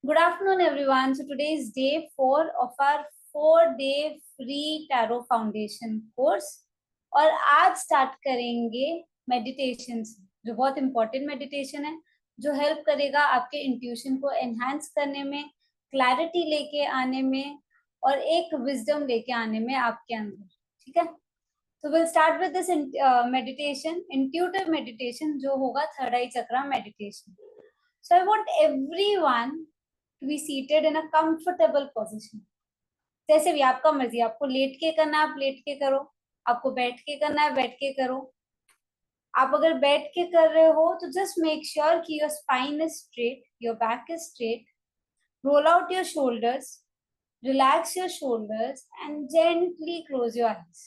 Good afternoon, everyone. So today is day 4 of our 4-day free Tarot Foundation course. और आज start करेंगे meditation से, जो बहुत इंपॉर्टेंट मेडिटेशन है, जो हेल्प करेगा आपके इंट्यूशन को एनहांस करने में, क्लैरिटी लेके आने में और एक विजडम लेके आने में आपके अंदर. ठीक है, so we'll start with this meditation, intuitive meditation, जो होगा third I chakra meditation. So I want everyone to be seated in a comfortable position. जैसे भी आपका मर्जी, आपको लेट के करना है आप लेट के करो, आपको बैठ के करना है बैठ के करो. आप अगर बैठ के कर रहे हो तो जस्ट मेक श्योर कि your spine is straight, your back is straight. Roll out your shoulders, relax your shoulders and gently close your eyes.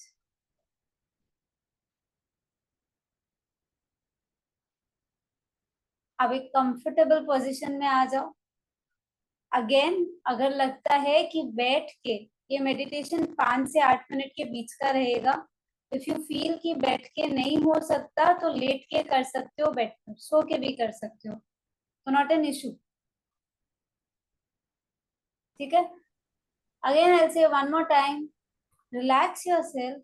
अब एक कंफर्टेबल पोजीशन में आ जाओ. अगेन, अगर लगता है कि बैठ के ये मेडिटेशन 5 से 8 मिनट के बीच का रहेगा, इफ यू फील कि बैठ के नहीं हो सकता तो लेट के कर सकते हो, बैठ कर सो के भी कर सकते हो, तो नॉट एन इशू. ठीक है, अगेन आई से one more time, relax yourself,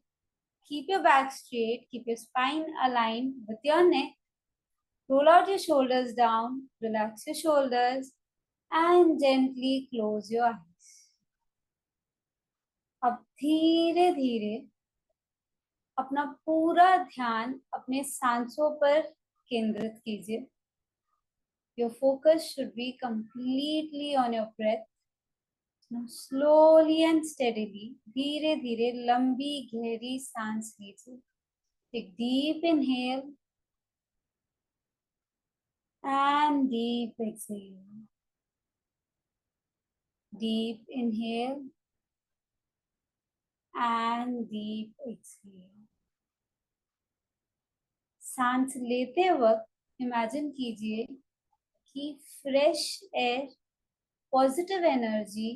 keep your back straight, keep your spine aligned with your neck, roll out your shoulders down, relax your shoulders and gently close your eyes. अब धीरे धीरे अपना पूरा ध्यान अपने सांसों पर केंद्रित कीजिए. Your focus should be completely on your breath. Now slowly and steadily, धीरे धीरे लंबी गहरी सांस लीजिए. Take deep inhale and deep exhale. Deep inhale and deep exhale. सांस लेते वक्त इमेजिन कीजिए कि फ्रेश एयर, पॉजिटिव एनर्जी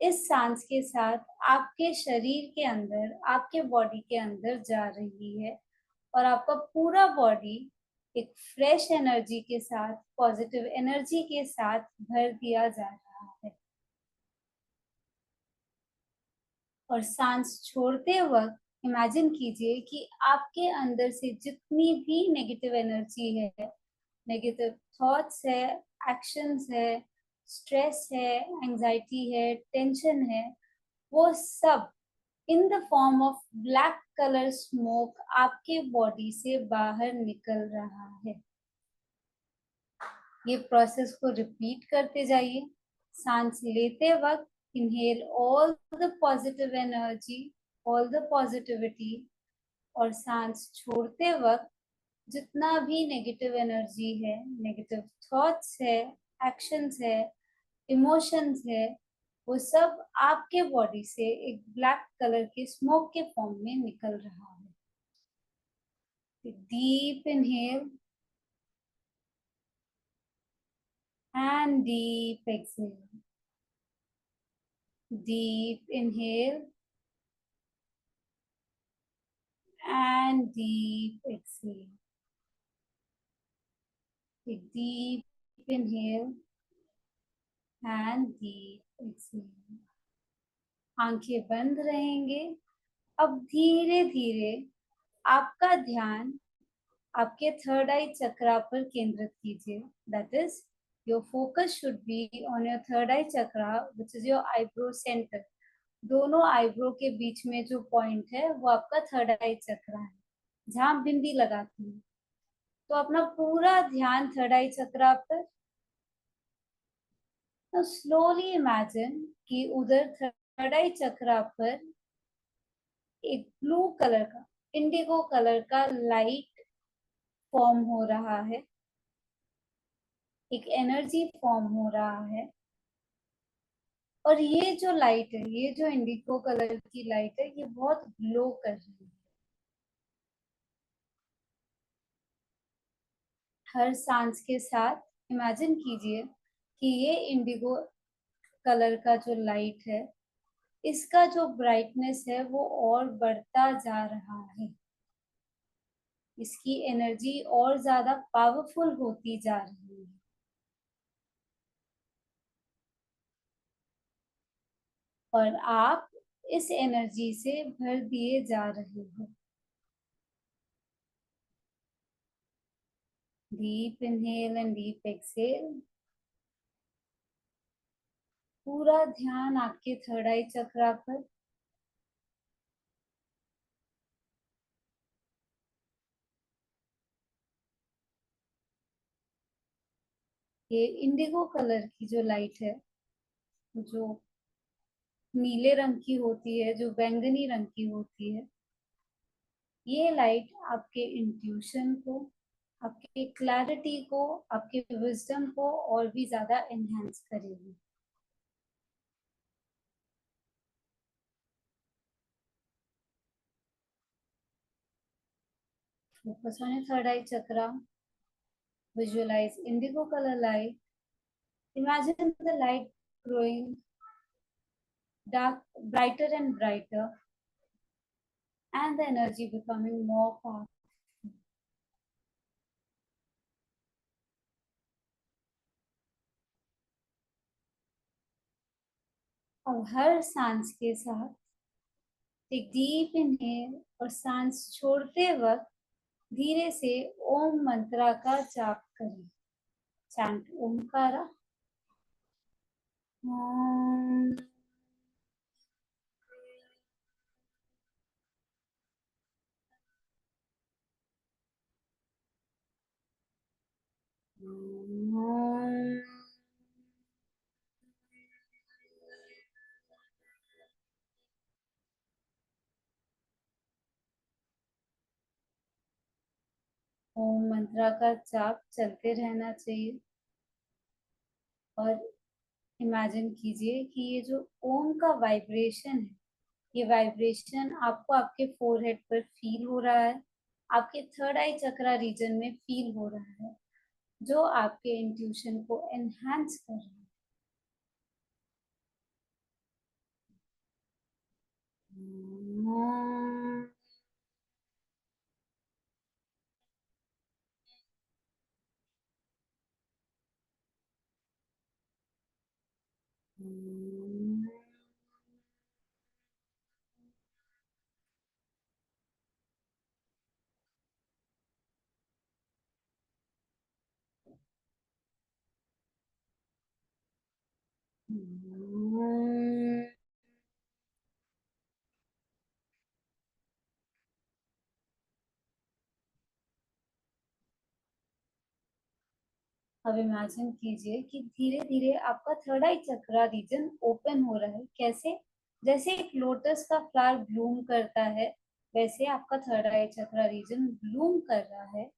इस सांस के साथ आपके शरीर के अंदर, आपके बॉडी के अंदर जा रही है और आपका पूरा बॉडी एक फ्रेश एनर्जी के साथ, पॉजिटिव एनर्जी के साथ भर दिया जा रहा है. और सांस छोड़ते वक्त इमेजिन कीजिए कि आपके अंदर से जितनी भी नेगेटिव एनर्जी है, नेगेटिव थॉट्स है, एक्शंस है, स्ट्रेस है, एंजाइटी है, टेंशन है, वो सब in the form of black colour smoke आपके बॉडी से बाहर निकल रहा है. ये प्रोसेस को रिपीट करते जाइए. सांस लेते वक्त inhale all the positive energy, all the positivity, और सांस छोड़ते वक्त जितना भी नेगेटिव एनर्जी है, नेगेटिव थॉट्स है, एक्शंस है, इमोशंस है, वो सब आपके बॉडी से एक ब्लैक कलर के स्मोक के फॉर्म में निकल रहा है. Deep inhale and deep exhale. Deep inhale and deep exhale. Take deep inhale and deep exhale. आंखें बंद रहेंगे. अब धीरे धीरे आपका ध्यान आपके थर्ड आई चक्रा पर केंद्रित कीजिए. That is your focus should be on your third eye chakra, which is your eyebrow center. दोनों आईब्रो के बीच में जो पॉइंट है वो आपका थर्ड आई चक्रा है, जहां बिंदी लगाती है. तो अपना पूरा ध्यान थर्ड आई चक्रा पर. तो स्लोली इमेजिन कि उधर थर्ड आई चक्रा पर एक ब्लू कलर का, इंडिगो कलर का लाइट फॉर्म हो रहा है, एक एनर्जी फॉर्म हो रहा है. और ये जो लाइट है, ये जो इंडिगो कलर की लाइट है, ये बहुत ग्लो कर रही है. हर सांस के साथ इमेजिन कीजिए कि ये इंडिगो कलर का जो लाइट है, इसका जो ब्राइटनेस है वो और बढ़ता जा रहा है. इसकी एनर्जी और ज्यादा पावरफुल होती जा रही है. और आप इस एनर्जी से भर दिए जा रहे हो। Deep inhale and deep exhale. पूरा ध्यान आपके थर्ड आई चक्रा पर। ये इंडिगो कलर की जो लाइट है, जो नीले रंग की होती है, जो बैंगनी रंग की होती है, ये लाइट आपके इंट्यूशन को, आपके क्लैरिटी को, आपके विजडम को और भी ज्यादा एनहांस करेगी। Focus on your third eye chakra. Visualize indigo color light. Imagine the light growing dark, brighter and brighter, and the energy becoming more powerful. अब हर सांस के साथ एक डीप इनहेल और सांस छोड़ते वक्त धीरे से ओम मंत्रा का जाप करें। चैंट ओमकारा। ओम। ओम मंत्रा का जाप चलते रहना चाहिए। और इमेजिन कीजिए कि ये जो ओम का वाइब्रेशन है, ये वाइब्रेशन आपको आपके फोरहेड पर फील हो रहा है, आपके थर्ड आई चक्रा रीजन में फील हो रहा है, जो आपके इंट्यूशन को एनहांस कर रहा है। अब इमेजिन कीजिए कि धीरे धीरे आपका थर्ड आई चक्रा रीजन ओपन हो रहा है। कैसे? जैसे एक लोटस का फ्लावर ब्लूम करता है, वैसे आपका थर्ड आई चक्रा रीजन ब्लूम कर रहा है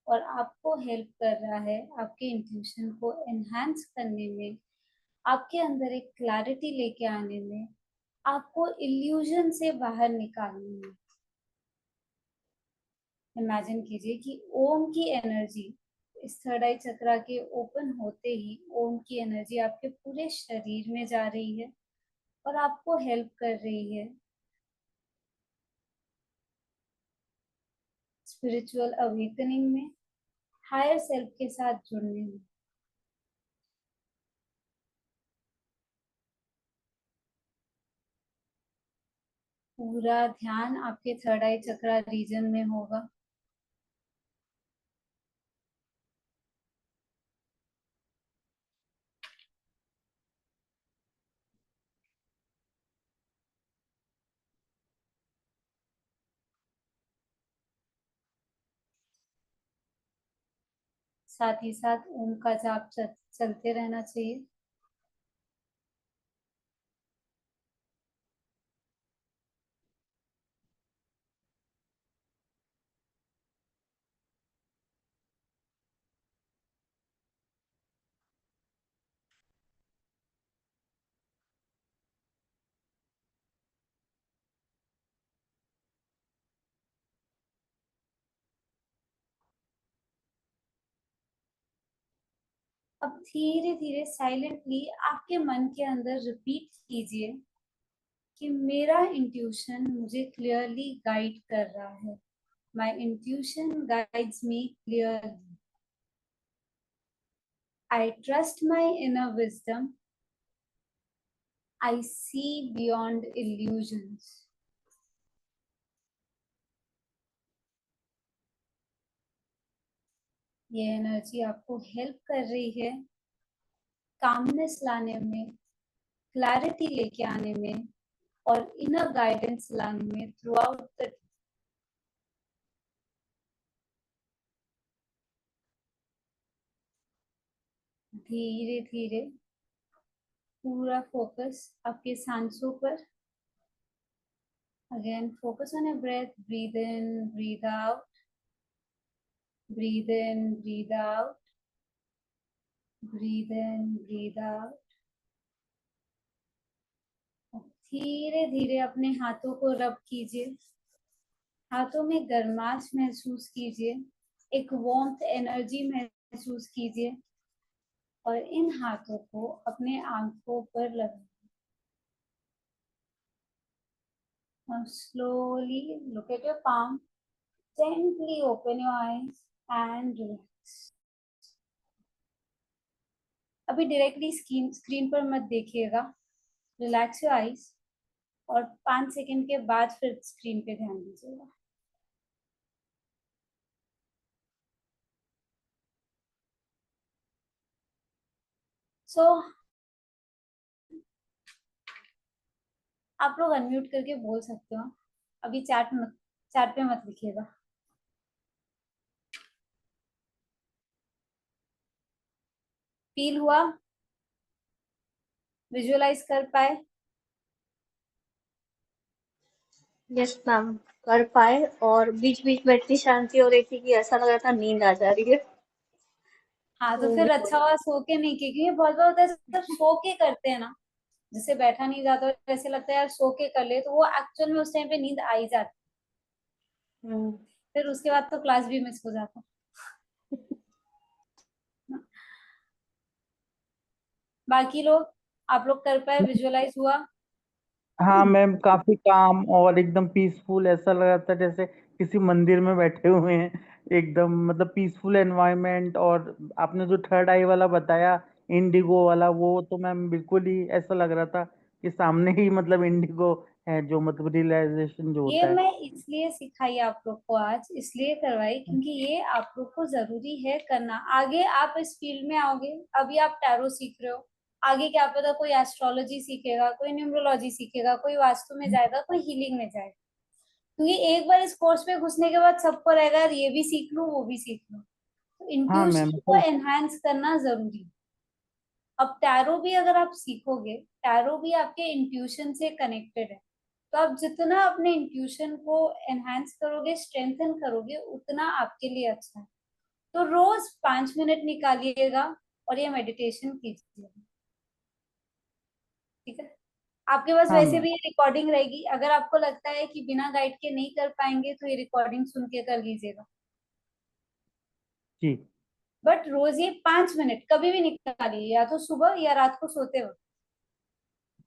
और आपको हेल्प कर रहा है आपके इंट्यूशन को एनहांस करने में, आपके अंदर एक क्लैरिटी लेके आने में, आपको इल्यूजन से बाहर निकालने में। इमेजिन कीजिए कि ओम की एनर्जी इस थर्ड आई चक्रा के ओपन होते ही ओम की एनर्जी आपके पूरे शरीर में जा रही है और आपको हेल्प कर रही है स्पिरिचुअल अवेकनिंग में, हायर सेल्फ के साथ जुड़ने में। पूरा ध्यान आपके थर्ड आई चक्रा रीजन में होगा। साथ ही साथ ओम का जाप चलते रहना चाहिए। अब धीरे धीरे साइलेंटली आपके मन के अंदर रिपीट कीजिए कि मेरा इंट्यूशन मुझे क्लियरली गाइड कर रहा है। My intuition guides me clearly. I trust my inner wisdom I see beyond illusions. ये एनर्जी आपको हेल्प कर रही है कामनेस लाने में, क्लैरिटी लेके आने में और इनर गाइडेंस लाने में थ्रू आउट द धीरे धीरे पूरा फोकस आपके सांसों पर. Again focus on your breath. Breathe in, breathe out, breathe in, breathe out, breathe in, breathe out. धीरे धीरे अपने हाथों को रब कीजिए. हाथों में गर्माश महसूस कीजिए, एक वार्मथ एनर्जी महसूस कीजिए और इन हाथों को अपने आंखों पर लगाएं. Now slowly look at your palm. Gently open your eyes and relax. अभी डायरेक्टली स्क्रीन पर मत देखिएगा. रिलैक्स योर आईज और 5 सेकंड के बाद फिर स्क्रीन पे ध्यान दीजिएगा. सो आप लोग अनम्यूट करके बोल सकते हो. अभी चैट पे मत लिखिएगा. फील हुआ, विजुअलाइज कर पाए. यस मैम, कर पाए। और बीच बीच में इतनी शांति हो रही थी कि ऐसा लग रहा था नींद आ जा रही है। हाँ तो तो फिर अच्छा हुआ सो के नहीं की, क्योंकि बहुत बार होता है सब सो के करते हैं ना, जिससे बैठा नहीं जाता, ऐसे लगता है यार सो के कर ले, तो वो एक्चुअल में उस टाइम पे नींद आ ही जाती. हम्म, फिर उसके बाद तो क्लास भी मिस हो जाता. बाकी लोग, आप लोग कर पाए, विजुअलाइज हुआ. हाँ मैम, काफी काम और एकदम पीसफुल, ऐसा लग रहा था जैसे किसी मंदिर में बैठे हुए हैं। एकदम मतलब पीसफुल एनवायरनमेंट। और आपने जो थर्ड आई वाला बताया, इंडिगो वाला, वो तो मैम बिल्कुल ही ऐसा लग रहा था कि सामने ही मतलब इंडिगो है, जो मतलब रियलाइजेशन जो ये होता है। मैं इसलिए सिखाई आप लोग को आज, इसलिए करवाई क्योंकि ये आप लोग को जरूरी है करना. आगे आप इस फील्ड में आओगे. अभी आप टैरो सीख रहे हो, आगे क्या पता कोई एस्ट्रोलॉजी सीखेगा, कोई न्यूमरोलॉजी सीखेगा, कोई वास्तु में जाएगा, कोई हीलिंग में जाएगा. क्योंकि एक बार इस कोर्स में घुसने के बाद सबको रहेगा यार ये भी सीख लूं वो भी सीख लूं. तो हाँ मैम, इंट्यूशन को एनहांस करना जरूरी है. अब टैरो भी अगर आप सीखोगे, टैरो भी आपके इंट्यूशन से कनेक्टेड है. तो आप जितना अपने इंट्यूशन को एनहांस करोगे, स्ट्रेंथन करोगे, उतना आपके लिए अच्छा है. तो रोज 5 मिनट निकालिएगा और ये मेडिटेशन कीजिएगा. ठीक है. आपके पास हाँ वैसे मैम। भी ये रिकॉर्डिंग रहेगी. अगर आपको लगता है कि बिना गाइड के नहीं कर पाएंगे तो ये रिकॉर्डिंग सुन के कर लीजिएगा. जी। बट रोज ये 5 मिनट कभी भी निकालिए, या तो सुबह या रात को सोते वक्त.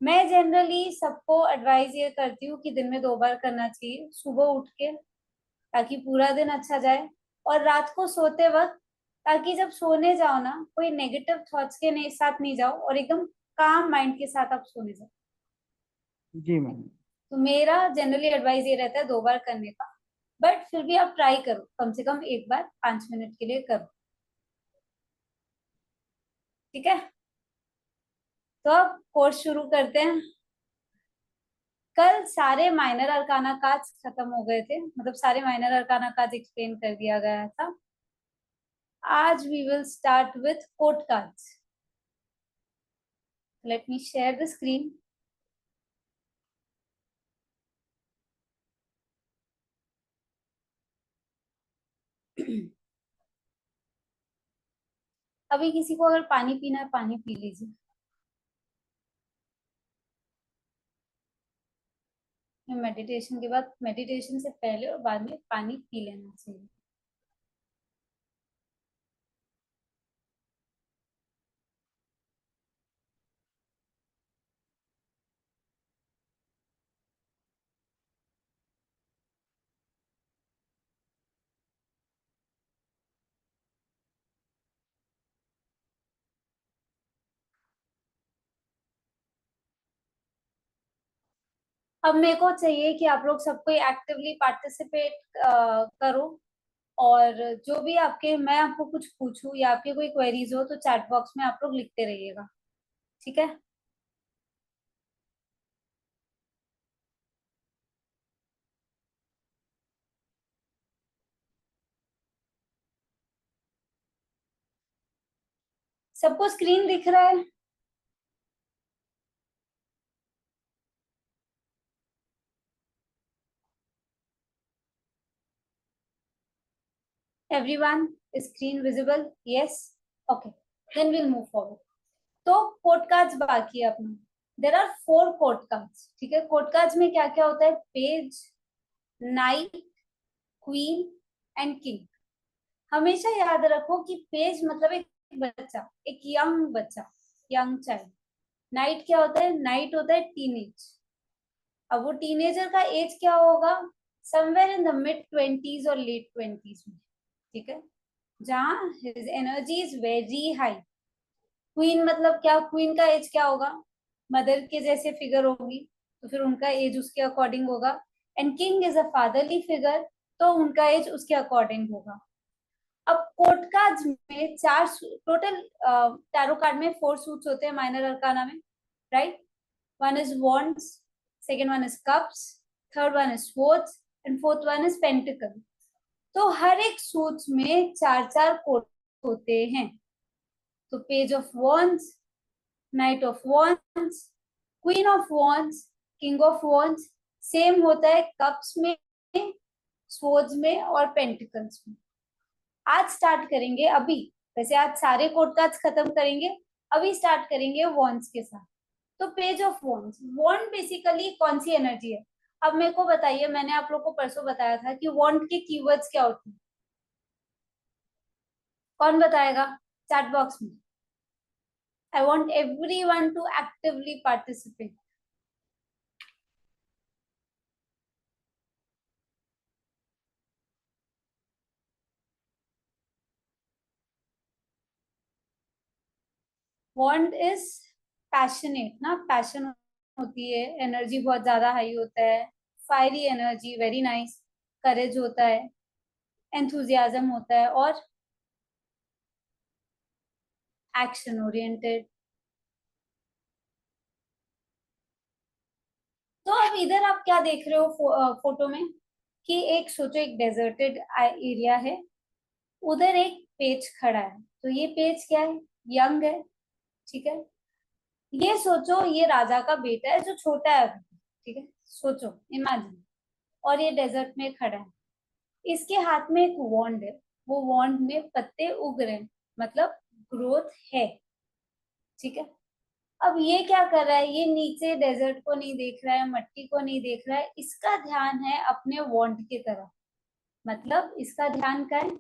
मैं जनरली सबको एडवाइस ये करती हूँ कि दिन में 2 बार करना चाहिए, सुबह उठ के ताकि पूरा दिन अच्छा जाए, और रात को सोते वक्त, ताकि जब सोने जाओ ना कोई नेगेटिव थॉट्स के साथ नहीं जाओ और एकदम काम माइंड के साथ आप सोने जाओ. जी मैम। तो मेरा जनरली एडवाइस ये रहता है 2 बार करने का. बट फिर भी आप ट्राई करो, कम से कम एक बार 5 मिनट के लिए करो. ठीक है. तो अब कोर्स शुरू करते हैं. कल सारे माइनर अरकाना कार्ड्स खत्म हो गए थे, मतलब सारे माइनर अरकाना कार्ड्स एक्सप्लेन कर दिया गया था. आज we will start with court cards. Let me share the screen. अभी किसी को अगर पानी पीना है, पानी पी लीजिए. मेडिटेशन के बाद, मेडिटेशन से पहले और बाद में पानी पी लेना चाहिए. अब मेरे को चाहिए कि आप लोग सबको एक्टिवली पार्टिसिपेट करो, और जो भी आपके, मैं आपको कुछ पूछूं या आपके कोई क्वेरीज हो तो चैट बॉक्स में आप लोग लिखते रहिएगा, ठीक है? सबको स्क्रीन दिख रहा है? Everyone, screen visible? Yes. Okay, then we'll move forward. तो कोड कार्ड्स बाकी है अपना। देर आर 4 कोड कार्ड्स, ठीक है? कोड कार्ड्स में क्या क्या होता है? Page, night, queen and king. हमेशा याद रखो कि पेज मतलब एक बच्चा, एक यंग बच्चा, यंग चाइल्ड। नाइट क्या होता है? नाइट होता है टीनेज। अब वो टीनेजर का एज क्या होगा? Somewhere in the mid 20s और लेट 20s में, ठीक है? जहाँ his energy is very high. Queen मतलब क्या? क्वीन का एज क्या होगा? मदर के जैसे फिगर होगी, तो फिर उनका एज उसके अकॉर्डिंग होगा। And king is a fatherly figure, तो उनका एज उसके अकॉर्डिंग होगा। अब कोर्ट कार्ड्स में 4 टोटल, टैरो कार्ड में 4 सूट्स होते हैं माइनर अरकाना में, right? One is wands, second one is cups, third one is swords and fourth one is pentacle. तो हर एक सूट्स में 4-4 कोर्ट होते हैं। तो page of wands, night of wands, queen of wands, king of wands same होता है cups में, swords में और पेंटिकल्स में। आज स्टार्ट करेंगे अभी, वैसे आज सारे कोड कार्ड्स खत्म करेंगे, अभी स्टार्ट करेंगे वॉन्ड्स के साथ। तो page of wands, wand basically कौन सी एनर्जी है? अब मेरे को बताइए, मैंने आप लोग को परसों बताया था कि वॉन्ड के कीवर्ड्स क्या होते हैं। कौन बताएगा चैट बॉक्स में? I want everyone to actively participate. Wand is passionate ना, पैशन होती है, एनर्जी बहुत ज्यादा हाई होता है, fiery energy, very nice, courage होता है, एंथुजियाज्म होता है और एक्शन ओरिएंटेड। तो अब इधर आप क्या देख रहे हो फोटो में कि एक सोचो, एक डेजर्टेड एरिया है, उधर एक पेज खड़ा है। तो ये पेज क्या है? यंग है, ठीक है? ये सोचो, ये राजा का बेटा है जो छोटा है अभी, ठीक है? सोचो, इमेजिन। और ये डेजर्ट में खड़ा है, इसके हाथ में एक वॉन्ड है, वो वॉन्ड में पत्ते उग रहे हैं, मतलब ग्रोथ है, ठीक है? अब ये क्या कर रहा है? ये नीचे डेजर्ट को नहीं देख रहा है, मट्टी को नहीं देख रहा है, इसका ध्यान है अपने वॉन्ड की तरफ। मतलब इसका ध्यान क्या है?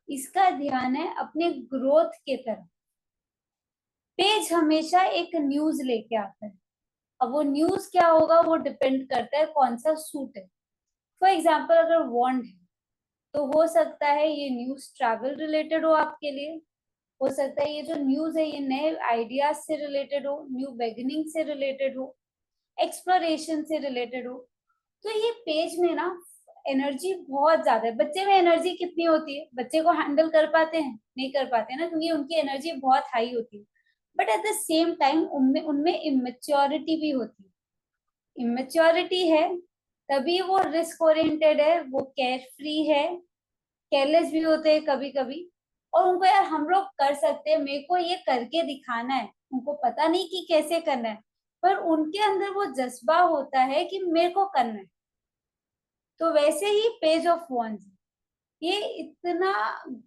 इसका ध्यान है अपने ग्रोथ के तरफ। पेज हमेशा एक न्यूज लेके आता है। अब वो न्यूज क्या होगा, वो डिपेंड करता है कौन सा सूट है। फॉर एग्जाम्पल, अगर वॉन्ड है तो हो सकता है ये न्यूज ट्रैवल रिलेटेड हो आपके लिए, हो सकता है ये जो न्यूज है ये नए आइडियाज से रिलेटेड हो, न्यू बिगिनिंग से रिलेटेड हो, एक्सप्लोरेशन से रिलेटेड हो। तो ये पेज में ना एनर्जी बहुत ज्यादा है। बच्चे में एनर्जी कितनी होती है? बच्चे को हैंडल कर पाते हैं? नहीं कर पाते ना, क्योंकि उनकी एनर्जी बहुत हाई होती है। But at the same time उनमें उनमें इमेच्योरिटी भी होती है। इमेच्योरिटी है तभी वो रिस्क ओरिएंटेड है, वो केयर फ्री है, केयरलेस भी होते हैं कभी कभी। और उनको यार हम लोग कर सकते हैं, मेरे को ये करके दिखाना है, उनको पता नहीं कि कैसे करना है, पर उनके अंदर वो जज्बा होता है कि मेरे को करना है। तो वैसे ही पेज ऑफ वॉन्ड्स, ये इतना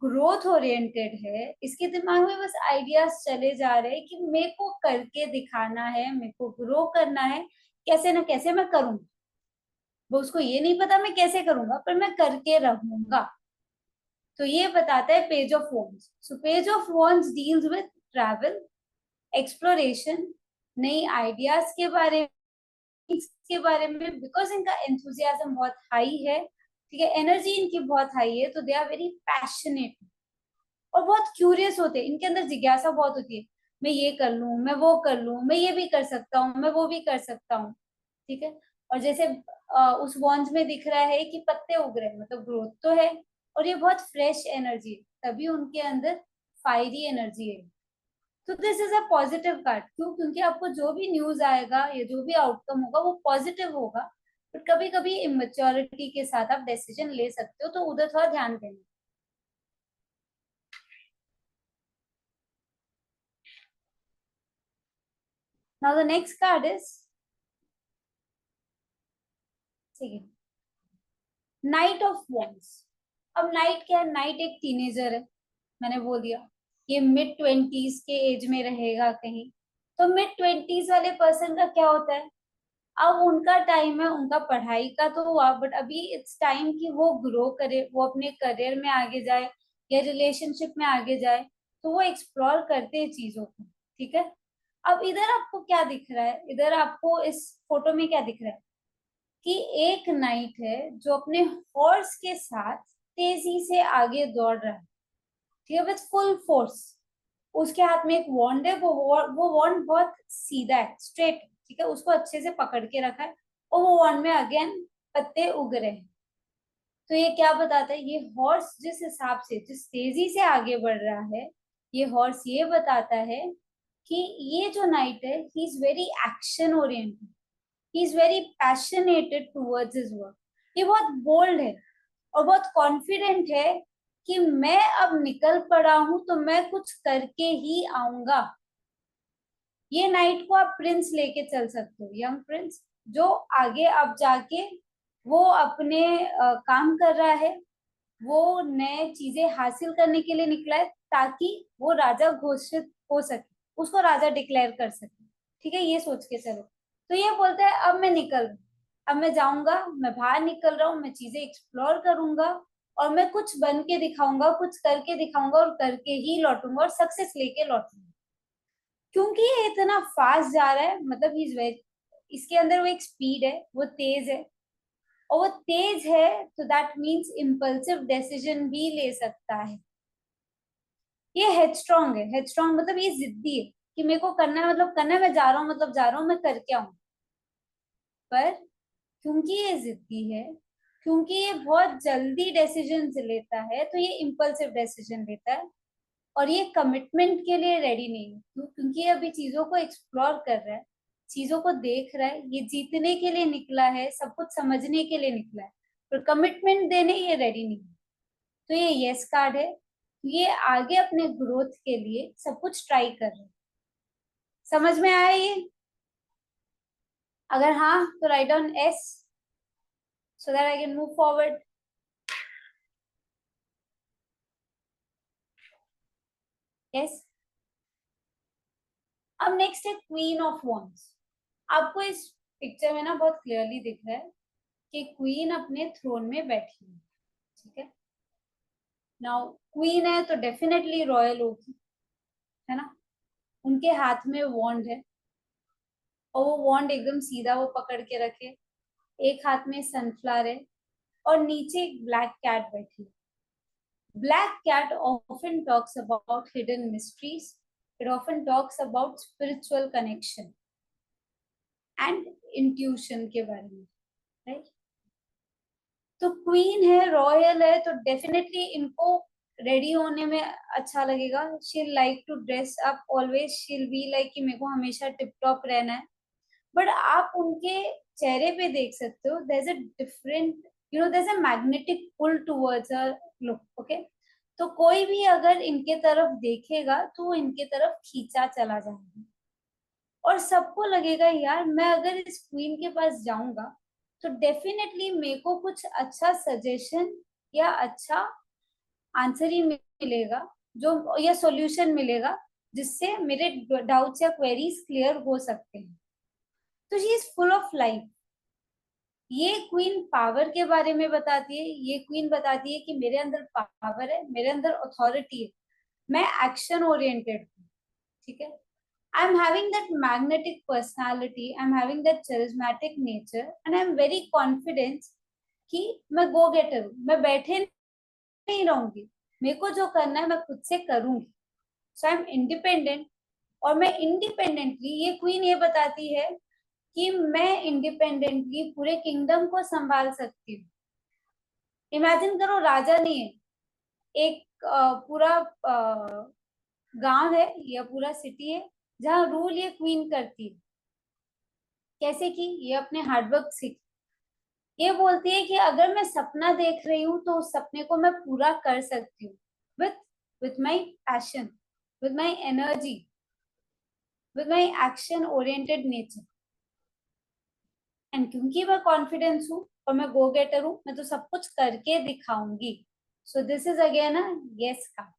ग्रोथ ओरिएंटेड है, इसके दिमाग में बस आइडियाज चले जा रहे हैं कि मेरे को करके दिखाना है, मेरे को ग्रो करना है, कैसे ना कैसे मैं करूंगा। वो उसको ये नहीं पता मैं कैसे करूंगा, पर मैं करके रहूंगा। तो ये बताता है page of wands. So page of wands deals with travel, exploration, नई आइडियाज के बारे में, बिकॉज इनका एंथुजियाज्म बहुत हाई है, ठीक है? एनर्जी इनकी बहुत हाई है, तो दे आर वेरी पैशनेट और बहुत क्यूरियस होते हैं। इनके अंदर जिज्ञासा बहुत होती है, मैं ये कर लूं, मैं वो कर लूं, मैं ये भी कर सकता हूँ, मैं वो भी कर सकता हूँ, ठीक है? और जैसे उस वॉन्स में दिख रहा है कि पत्ते उग रहे हैं, मतलब ग्रोथ तो है, और ये बहुत फ्रेश एनर्जी है, तभी उनके अंदर फायरी एनर्जी है। तो this is a positive card. क्यों? क्योंकि आपको जो भी न्यूज आएगा या जो भी आउटकम होगा वो पॉजिटिव होगा, बट कभी कभी इमेच्योरिटी के साथ आप डिसीजन ले सकते हो, तो उधर थोड़ा ध्यान देना। Now the next card is, ठीक है, नाइट ऑफ वॉन्ड्स। अब नाइट क्या है? नाइट एक टीनेजर है, मैंने बोल दिया, ये मिड 20s के एज में रहेगा कहीं। तो मिड 20s वाले पर्सन का क्या होता है, अब उनका टाइम है, उनका पढ़ाई का तो हुआ, बट अभी इट्स टाइम कि वो ग्रो करे, वो अपने करियर में आगे जाए या रिलेशनशिप में आगे जाए, तो वो एक्सप्लोर करते हैं चीजों को, ठीक है। अब इधर आपको क्या दिख रहा है? इधर आपको इस फोटो में क्या दिख रहा है कि एक नाइट है जो अपने हॉर्स के साथ तेजी से आगे दौड़ रहा है, ठीक है, विथ फुल फोर्स। उसके हाथ में एक वॉन्ड है, वो वॉन्ड बहुत सीधा है, स्ट्रेट, ठीक है, उसको अच्छे से पकड़ के रखा है, और वो वॉन्ड में अगेन पत्ते उग रहे हैं। तो ये क्या बताता है? ये हॉर्स जिस हिसाब से, जिस तेजी से आगे बढ़ रहा है, ये हॉर्स ये बताता है कि ये जो नाइट है, ही is very action oriented, he is very passionated towards his work. ये बहुत बोल्ड है और बहुत कॉन्फिडेंट है कि मैं अब निकल पड़ा हूं तो मैं कुछ करके ही आऊंगा। ये नाइट को आप प्रिंस लेके चल सकते हो, यंग प्रिंस, जो आगे अब जाके वो अपने काम कर रहा है, वो नए चीजें हासिल करने के लिए निकला है, ताकि वो राजा घोषित हो सके, उसको राजा डिक्लेयर कर सके, ठीक है, ये सोच के चलो। तो ये बोलता है अब मैं निकल रहा हूं, अब मैं जाऊंगा, मैं बाहर निकल रहा हूँ, मैं चीजें एक्सप्लोर करूंगा, और मैं कुछ बन के दिखाऊंगा, कुछ करके दिखाऊंगा, और करके ही लौटूंगा, और सक्सेस लेके लौटूंगा। क्योंकि ये इतना फास्ट जा रहा है, मतलब इज वेरी, इसके अंदर वो एक स्पीड है, वो तेज है, और वो तेज है, तो दैट मीन्स इम्पल्सिव डिसीजन भी ले सकता है। ये हेडस्ट्रॉन्ग है, हेडस्ट्रॉन्ग मतलब ये जिद्दी है कि मेरे को करना है, मतलब करना है, मैं जा रहा हूँ, मतलब जा रहा हूँ, मैं करके आऊं। पर क्योंकि ये जिद्दी है, क्योंकि ये बहुत जल्दी डिसीजन लेता है, तो ये इम्पल्सिव डिसीजन लेता है, और ये कमिटमेंट के लिए रेडी नहीं है। क्योंकि ये अभी चीजों को एक्सप्लोर कर रहा है, चीजों को देख रहा है, ये जीतने के लिए निकला है, सब कुछ समझने के लिए निकला है, पर कमिटमेंट देने ये रेडी नहीं है। तो ये यस कार्ड है, ये आगे अपने ग्रोथ के लिए सब कुछ ट्राई कर रहे हैं। समझ में आया ये? अगर हाँ तो write down S, so that I can move forward. Yes. अब नेक्स्ट है क्वीन ऑफ वॉन्ड्स। आपको इस पिक्चर में ना बहुत क्लियरली दिख रहा है कि क्वीन अपने थ्रोन में बैठी है, ठीक है। नाउ क्वीन है तो डेफिनेटली रॉयल होगी, है ना। उनके हाथ में वॉन्ड है, और वो वॉन्ड एकदम सीधा वो पकड़ के रखे, एक हाथ में सनफ्लावर है, और नीचे एक ब्लैक कैट बैठी है। Black cat often talks about hidden mysteries. It often talks about spiritual connection and intuition के बारे में, right? तो क्वीन है, रॉयल है, तो डेफिनेटली इनको रेडी होने में अच्छा लगेगा। She'll like to dress up always, she'll be like कि मेरे को हमेशा टिप टॉप रहना है। बट आप उनके चेहरे पे देख सकते हो, there is a different, there is a magnetic pull towards a look, okay. तो कोई भी अगर इनके तरफ देखेगा तो वो इनके तरफ खींचा चला जाएगा, और सबको लगेगा यार मैं अगर इस क्वीन के पास जाऊंगा तो डेफिनेटली मेरे को कुछ अच्छा सजेशन या अच्छा आंसर ही मिलेगा, जो या सॉल्यूशन मिलेगा, जिससे मेरे डाउट्स या क्वेरीज क्लियर हो सकते हैं। तो she is full of life. ये क्वीन पावर के बारे में बताती है, ये क्वीन बताती है कि मेरे अंदर पावर है, मेरे अंदर अथॉरिटी है, मैं एक्शन ओरिएंटेड हूँ, ठीक है। I am having that magnetic personality, I am having that charismatic nature, and I am very confidence कि मैं गो गेटर हूँ, मैं बैठे नहीं रहूंगी, मेरे को जो करना है मैं खुद से करूंगी। सो आई एम इंडिपेंडेंट, और मैं इंडिपेंडेंटली, ये क्वीन ये बताती है कि मैं इंडिपेंडेंटली पूरे किंगडम को संभाल सकती हूँ। इमेजिन करो, राजा नहीं है, एक पूरा गांव है या पूरा सिटी है जहाँ रूल ये क्वीन करती है। कैसे की? ये अपने हार्डवर्क से। ये बोलती है कि अगर मैं सपना देख रही हूँ तो उस सपने को मैं पूरा कर सकती हूँ, with with my passion, with my energy, with my action oriented nature. And क्योंकि मैं कॉन्फिडेंस हूँ और मैं गो गेटर हूँ, मैं तो सब कुछ करके दिखाऊंगी। So this is again a yes का।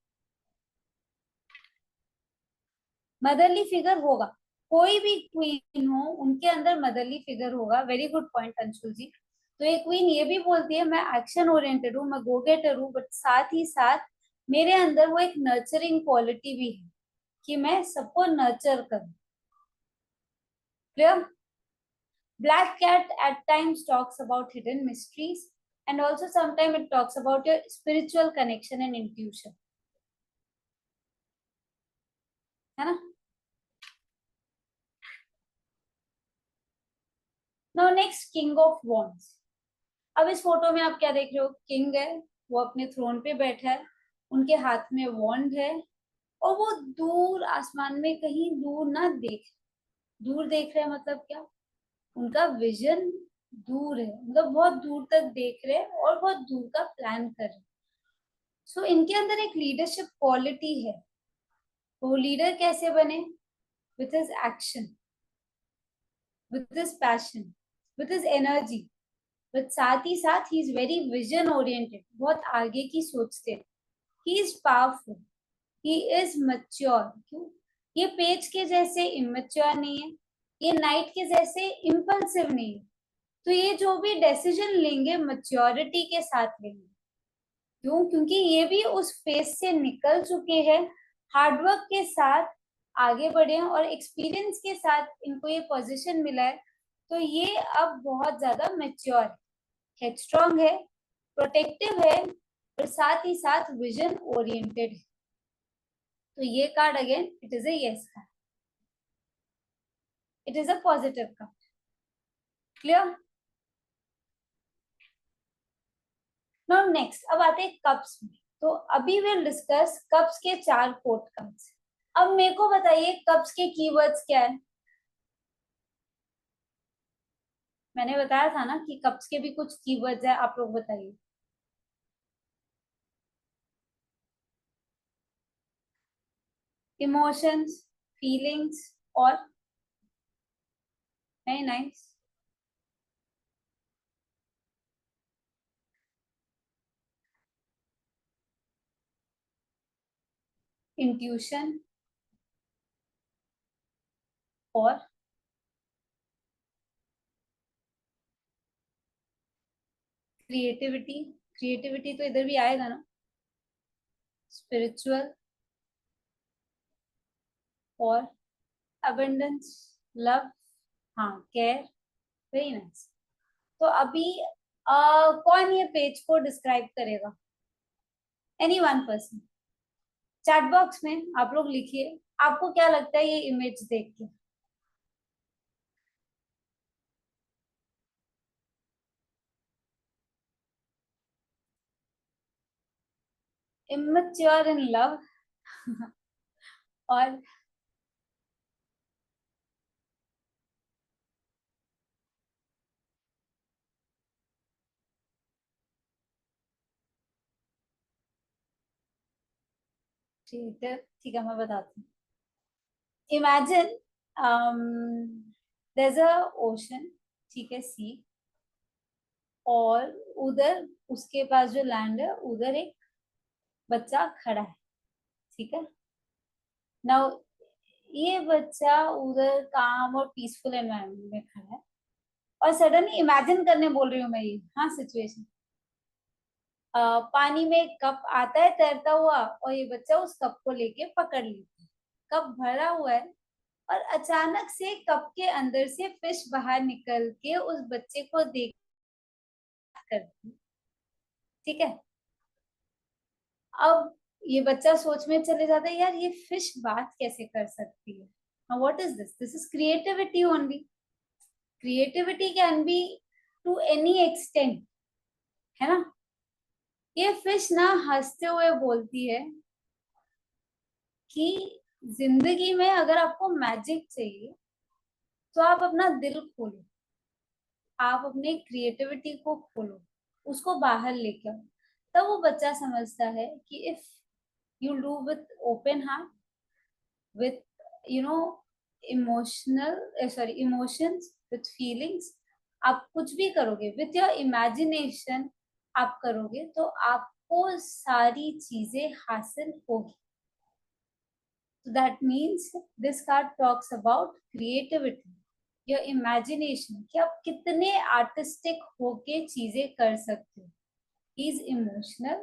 मदरली फिगर होगा, कोई भी क्वीन हो उनके अंदर मदरली फिगर होगा। वेरी गुड पॉइंट अंशुल जी। तो ये क्वीन ये भी बोलती है मैं एक्शन ओरिएंटेड हूँ, मैं गो गेटर हूँ, बट साथ ही साथ मेरे अंदर वो एक नर्चरिंग क्वालिटी भी है कि मैं सबको नर्चर करूँ। Clear? Black cat at times talks about hidden mysteries, and also sometimes it talks about your spiritual connection and intuition. है ना? Now next, King of Wands. अब इस फोटो में आप क्या देख रहे हो? किंग है, वो अपने थ्रोन पे बैठा है, उनके हाथ में वॉन्ड है और वो दूर आसमान में कहीं दूर ना दूर देख रहे हैं। मतलब क्या? उनका विजन दूर है, मतलब बहुत दूर तक देख रहे हैं और बहुत दूर का प्लान कर रहे हैं। सो इनके अंदर एक लीडरशिप क्वालिटी है। वो लीडर कैसे बने? with his action, with his passion, with his energy, with साथ ही साथ he is very vision oriented, बहुत आगे की सोचते हैं। he is powerful, he is mature। क्यों? ये पेज के जैसे इमेच्योर नहीं है, ये नाइट के जैसे इम्पल्सिव नहीं है। तो ये जो भी डिसीजन लेंगे मैच्योरिटी के साथ लेंगे। क्यों? क्योंकि ये भी उस फेज से निकल चुके हैं, हार्डवर्क के साथ आगे बढ़े हैं और एक्सपीरियंस के साथ इनको ये पोजीशन मिला है। तो ये अब बहुत ज्यादा मैच्योर है, हेडस्ट्रॉन्ग है, प्रोटेक्टिव है और साथ ही साथ विजन ओरिएंटेड है। तो ये card again it is a yes card, it is a positive card. Clear? Now next, अब आते हैं कप्स में। तो अभी विल डिस्कस कप्स के 4 कोट कार्ड्स। अब मेरे को बताइए कप्स के कीवर्ड्स क्या है? मैंने बताया था ना कि कप्स के भी कुछ कीवर्ड्स है, आप लोग बताइए। इमोशंस, फीलिंग्स और वेरी नाइस, इंट्यूशन और क्रिएटिविटी। क्रिएटिविटी तो इधर भी आएगा ना। स्पिरिचुअल और अबंडेंस, लव, हाँ, केयर। Very nice. तो अभी कौन ये पेज को डिस्क्राइब करेगा? Any one person? Chat box में आप लोग लिखिए, आपको क्या लगता है ये इमेज देख के? इमेच्योर इन लव और ठीक है, मैं बताती हूँ। Imagine there is a ocean, ठीक है, सी, और उधर उसके पास जो लैंड है उधर एक बच्चा खड़ा है, ठीक है। नाउ ये बच्चा उधर काम और पीसफुल एनवायरनमेंट में खड़ा है और सडनली इमेजिन करने बोल रही हूँ मैं ये, हाँ, सिचुएशन। पानी में एक कप आता है तैरता हुआ और ये बच्चा उस कप को लेके पकड़ लेता है। कप भरा हुआ है और अचानक से कप के अंदर से फिश बाहर निकल के उस बच्चे को देख करती है, ठीक है। अब ये बच्चा सोच में चले जाता है, यार ये फिश बात कैसे कर सकती है? What is this? This is creativity only. Creativity can be to any extent, है ना। ये फिश ना हंसते हुए बोलती है कि जिंदगी में अगर आपको मैजिक चाहिए तो आप अपना दिल खोलो, आप अपने क्रिएटिविटी को खोलो, उसको बाहर लेके आओ। तब वो बच्चा समझता है कि if you do with open heart, with emotions, with feelings, आप कुछ भी करोगे विथ योर इमेजिनेशन, आप करोगे तो आपको सारी चीजें हासिल होगी। So that means this card talks about creativity, your imagination, कि आप कितने आर्टिस्टिक होके चीजें कर सकते हो। He is emotional,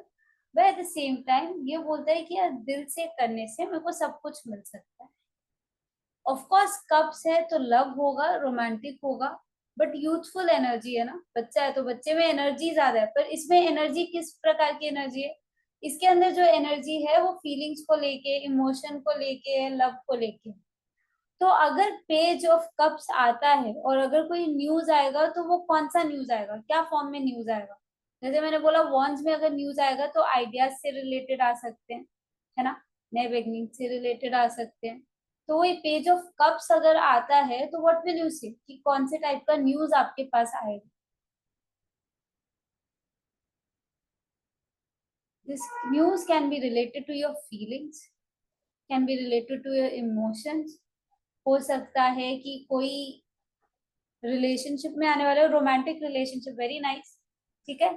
but at the same time ये बोलता है कि यार दिल से करने से मेरे को सब कुछ मिल सकता है। Of course कप्स है तो लव होगा, रोमांटिक होगा, बट यूथफुल एनर्जी है ना, बच्चा है तो बच्चे में एनर्जी ज्यादा है, पर इसमें एनर्जी किस प्रकार की एनर्जी है, इसके अंदर जो एनर्जी है वो फीलिंग्स को लेके, इमोशन को लेके, लव को लेके। तो अगर पेज ऑफ कप्स आता है और अगर कोई न्यूज आएगा तो वो कौन सा न्यूज आएगा, क्या फॉर्म में न्यूज आएगा। जैसे मैंने बोला वॉन्ड्स में अगर न्यूज आएगा तो आइडियाज से रिलेटेड आ सकते हैं, है ना, नए बिगनिंग से रिलेटेड आ सकते हैं। तो वही पेज ऑफ कप्स अगर आता है तो व्हाट विल यू से, कि कौन से टाइप का न्यूज आपके पास आएगा। This news can be related to your feelings, can be related to your emotions. हो सकता है कि कोई रिलेशनशिप में आने वाले, रोमांटिक रिलेशनशिप, वेरी नाइस, ठीक है,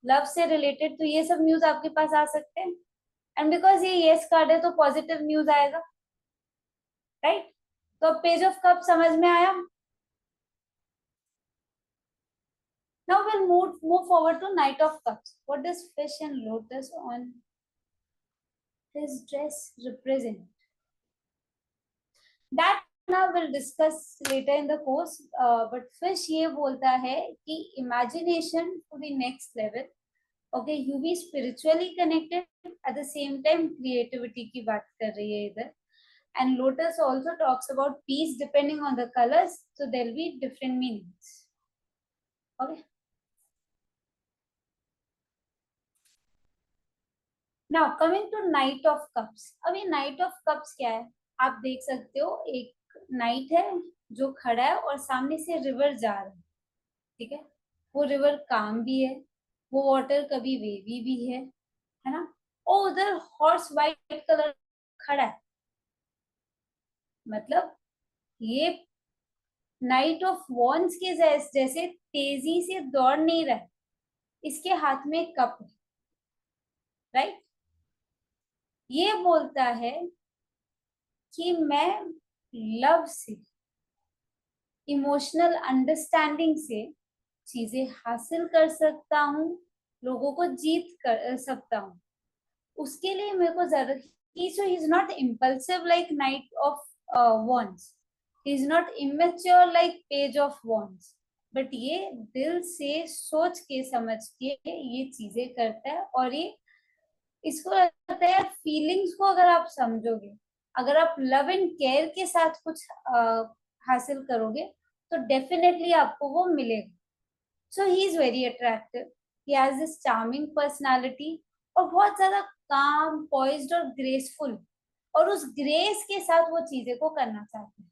लव से रिलेटेड, तो ये सब न्यूज आपके पास आ सकते हैं। एंड बिकॉज ये यस कार्ड है तो पॉजिटिव न्यूज आएगा, राइट। तो अब पेज ऑफ कप समझ में आया। Now we'll move forward to Knight of Cups. What does fish and lotus on his dress represent? That now we'll discuss later in the course. But fish ये बोलता है कि imagination to the next level. Okay, you be spiritually connected, at the same time creativity की बात कर रही है इधर. And lotus also talks about peace depending on the colors, so there'll be different meanings. Okay. Now coming to Knight of Cups. अब ये Knight of Cups क्या है, आप देख सकते हो एक नाइट है जो खड़ा है और सामने से रिवर जा रहा है, ठीक है, वो रिवर काम भी है, वो वाटर कभी वेवी भी है ना, और उधर हॉर्स वाइट कलर खड़ा है। मतलब ये नाइट ऑफ वॉन्ड्स के जैसे तेजी से दौड़ नहीं रहा है, इसके हाथ में कप है, राइट। ये बोलता है कि मैं लव से, इमोशनल अंडरस्टैंडिंग से चीजें हासिल कर सकता हूँ, लोगों को जीत कर सकता हूँ। उसके लिए मेरे को जरूरत, so he is not impulsive like Knight of Wands, he is not immature like Page of Wands, but ये दिल से सोच के समझ के ये चीजें करता है। और ये इसको लगता है फीलिंग्स को अगर आप समझोगे, अगर आप लव एंड केयर के साथ कुछ हासिल करोगे तो डेफिनेटली आपको वो मिलेगा। So he is very attractive, he has this charming personality, और बहुत ज्यादा काम, पॉइज्ड और ग्रेसफुल, और उस ग्रेस के साथ वो चीजें को करना चाहते हैं।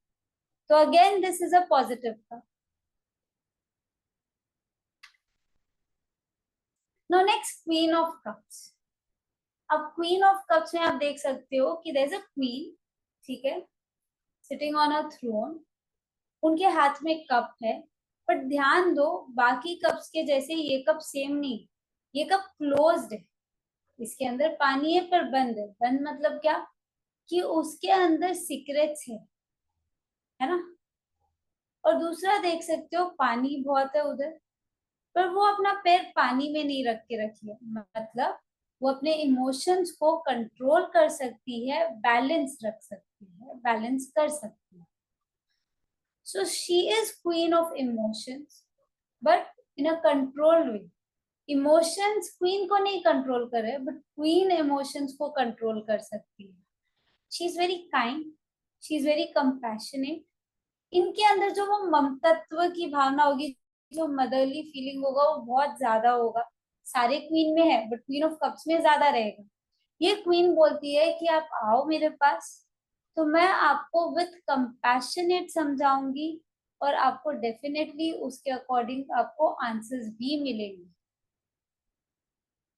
तो again this is a positive का। Now next queen of cups. अब क्वीन ऑफ कप्स में आप देख सकते हो कि देयर इज अ क्वीन, ठीक है, सिटिंग ऑन अ थ्रोन, उनके हाथ में कप है, बट ध्यान दो बाकी कप्स के जैसे ये कप सेम नहीं, ये कप क्लोज्ड है, इसके अंदर पानी है पर बंद है। बंद मतलब क्या, कि उसके अंदर सीक्रेट्स है ना। और दूसरा देख सकते हो पानी बहुत है उधर, पर वो अपना पैर पानी में नहीं रख के रखी है, मतलब वो अपने इमोशंस को कंट्रोल कर सकती है, बैलेंस रख सकती है, बैलेंस कर सकती है। So she is queen of emotions, but in a controlled way. Emotions queen को नहीं कंट्रोल कर रहे, but queen emotions को कंट्रोल कर सकती है। She is very kind, she is very compassionate, इनके अंदर जो वो ममतत्व की भावना होगी, जो मदरली फीलिंग होगा, वो बहुत ज्यादा होगा। सारे क्वीन में है बट क्वीन ऑफ कप्स में ज्यादा रहेगा। ये क्वीन बोलती है कि आप आओ मेरे पास, तो मैं आपको विथ कंपैशनेट समझाऊंगी और आपको डेफिनेटली उसके अकॉर्डिंग आपको आंसर्स भी मिलेंगे।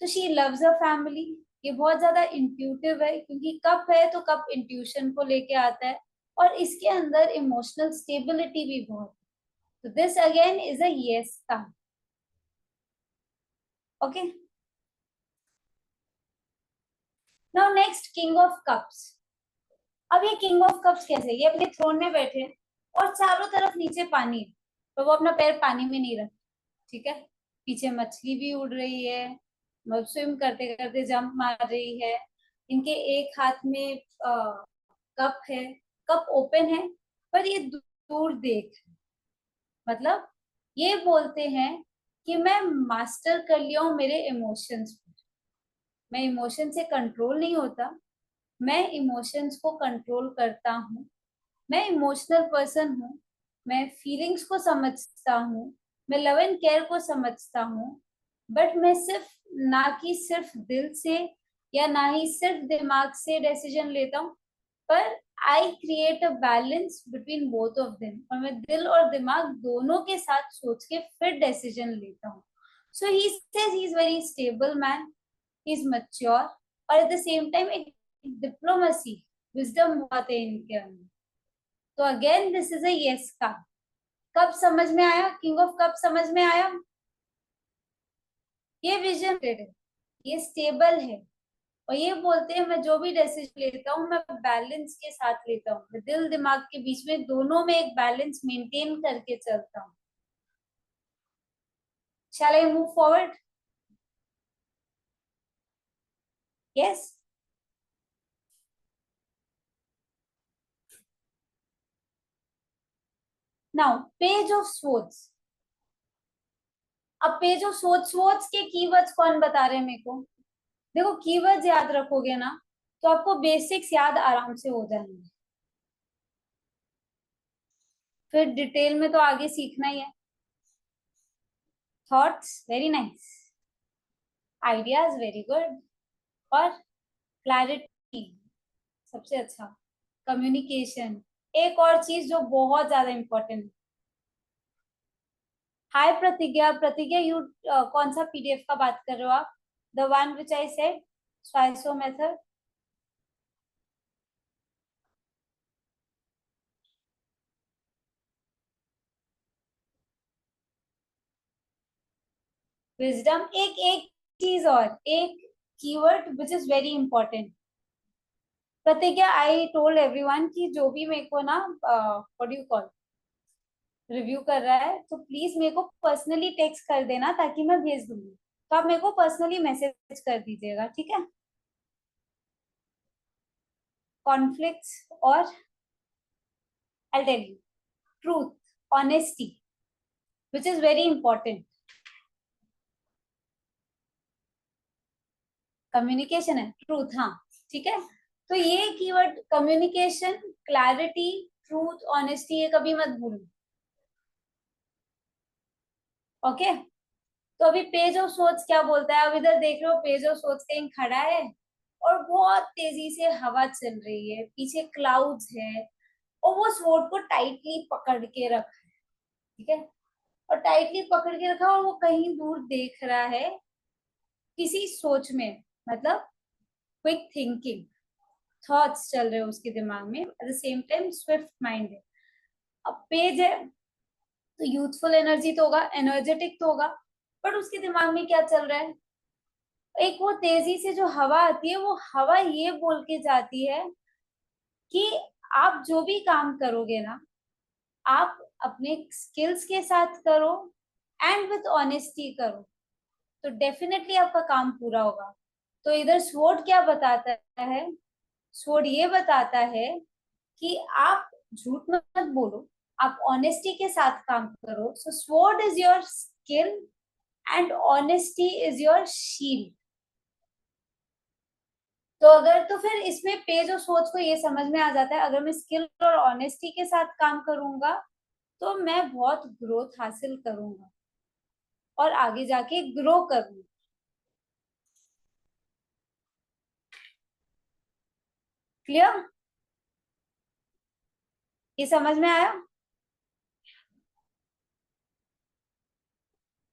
तो शी लव्स अ फैमिली। ये बहुत ज्यादा इंट्यूटिव है, क्योंकि कप है तो कप इंट्यूशन को लेके आता है, और इसके अंदर इमोशनल स्टेबिलिटी भी बहुत है। तो this again is a yes का। Okay, now next king of cups. अब ये किंग ऑफ कप्स कैसे, ये अपने थ्रोन में बैठे हैं और चारों तरफ नीचे पानी है, तो वो अपना पैर पानी में नहीं रखते, ठीक है। पीछे मछली भी उड़ रही है, मतलब स्विम करते करते जंप मार रही है। इनके एक हाथ में कप है, कप ओपन है, पर ये दूर देख, मतलब ये बोलते हैं कि मैं मास्टर कर लिया हूं मेरे इमोशंस पर। मैं इमोशन से कंट्रोल नहीं होता, मैं इमोशंस को कंट्रोल करता हूँ। मैं इमोशनल पर्सन हूँ, मैं फीलिंग्स को समझता हूँ, मैं लव एंड केयर को समझता हूँ, बट मैं सिर्फ, ना कि सिर्फ दिल से या ना ही सिर्फ दिमाग से डिसीजन लेता हूँ, पर I create a balance between both of them, और मैं दिल और दिमाग दोनों के साथ सोच के फिर डिसीजन लेता हूँ। So he says he is very stable man, he is mature, और एट द सेम टाइम एक डिप्लोमेसी, विजडम बहुत है इनके अंदर। तो again this is a yes का। कब समझ में आया, किंग ऑफ कप समझ में आया? ये विजन है, ये स्टेबल है, और ये बोलते हैं मैं जो भी डिसीजन लेता हूँ मैं बैलेंस के साथ लेता हूँ, मैं दिल दिमाग के बीच में दोनों में एक बैलेंस मेंटेन करके चलता हूँ। Shall I move forward? Yes. Now page of swords. अब पेज ऑफ स्वॉर्ड्स, स्वॉर्ड्स के कीवर्ड्स कौन बता रहे हैं मेरे को? देखो, कीवर्ड्स याद रखोगे ना तो आपको बेसिक्स याद आराम से हो जाएंगे, फिर डिटेल में तो आगे सीखना ही है। Thoughts, very nice. Ideas, very good. और क्लैरिटी, सबसे अच्छा। कम्युनिकेशन, एक और चीज जो बहुत ज्यादा इंपॉर्टेंट। हाय प्रतिज्ञा, प्रतिज्ञा यू कौन सा पीडीएफ का बात कर रहे हो आप? The one which I said, स्वाइसो मेथड। विजडम, एक एक चीज और, एक keyword which is very important. प्रतिज्ञा, आई टोल्ड एवरीवन कि जो भी मेरे को ना what do you call, review कर रहा है, तो प्लीज मेरे को पर्सनली टेक्स्ट कर देना ताकि मैं भेज दूंगी। तो आप मेरे को पर्सनली मैसेज कर दीजिएगा, ठीक है। कॉन्फ्लिक्ट्स और I tell you, truth, honesty, which is very important. Communication है, ट्रूथ, हाँ, ठीक है। तो ये keyword communication, clarity, truth, honesty, ये कभी मत भूलना। ओके, तो अभी पेज ऑफ सोच क्या बोलता है? अब इधर देख रहे हो, पेज ऑफ सोच कहीं खड़ा है और बहुत तेजी से हवा चल रही है, पीछे क्लाउड्स है, और वो स्वॉर्ड को टाइटली पकड़ के रखा है, ठीक है। और टाइटली पकड़ के रखा, और वो कहीं दूर देख रहा है, किसी सोच में, मतलब क्विक थिंकिंग, थॉट्स चल रहे हैं उसके दिमाग में, eight the same time Swift mind है। अब पेज है तो यूथफुल एनर्जी तो होगा, एनर्जेटिक तो होगा, बट उसके दिमाग में क्या चल रहा है? एक वो तेजी से जो हवा आती है, वो हवा ये बोल के जाती है कि आप जो भी काम करोगे ना, आप अपने स्किल्स के साथ करो एंड विथ ऑनेस्टी करो, तो डेफिनेटली आपका काम पूरा होगा। तो इधर स्वॉर्ड क्या बताता है? स्वॉर्ड ये बताता है कि आप झूठ मत बोलो, आप ऑनेस्टी के साथ काम करो। So sword is your skill and honesty is your shield. तो अगर तो फिर इसमें पेज और सोच को ये समझ में आ जाता है, अगर मैं स्किल और ऑनेस्टी के साथ काम करूंगा तो मैं बहुत ग्रोथ हासिल करूंगा और आगे जाके ग्रो करूंगा। क्लियर? ये समझ में आया?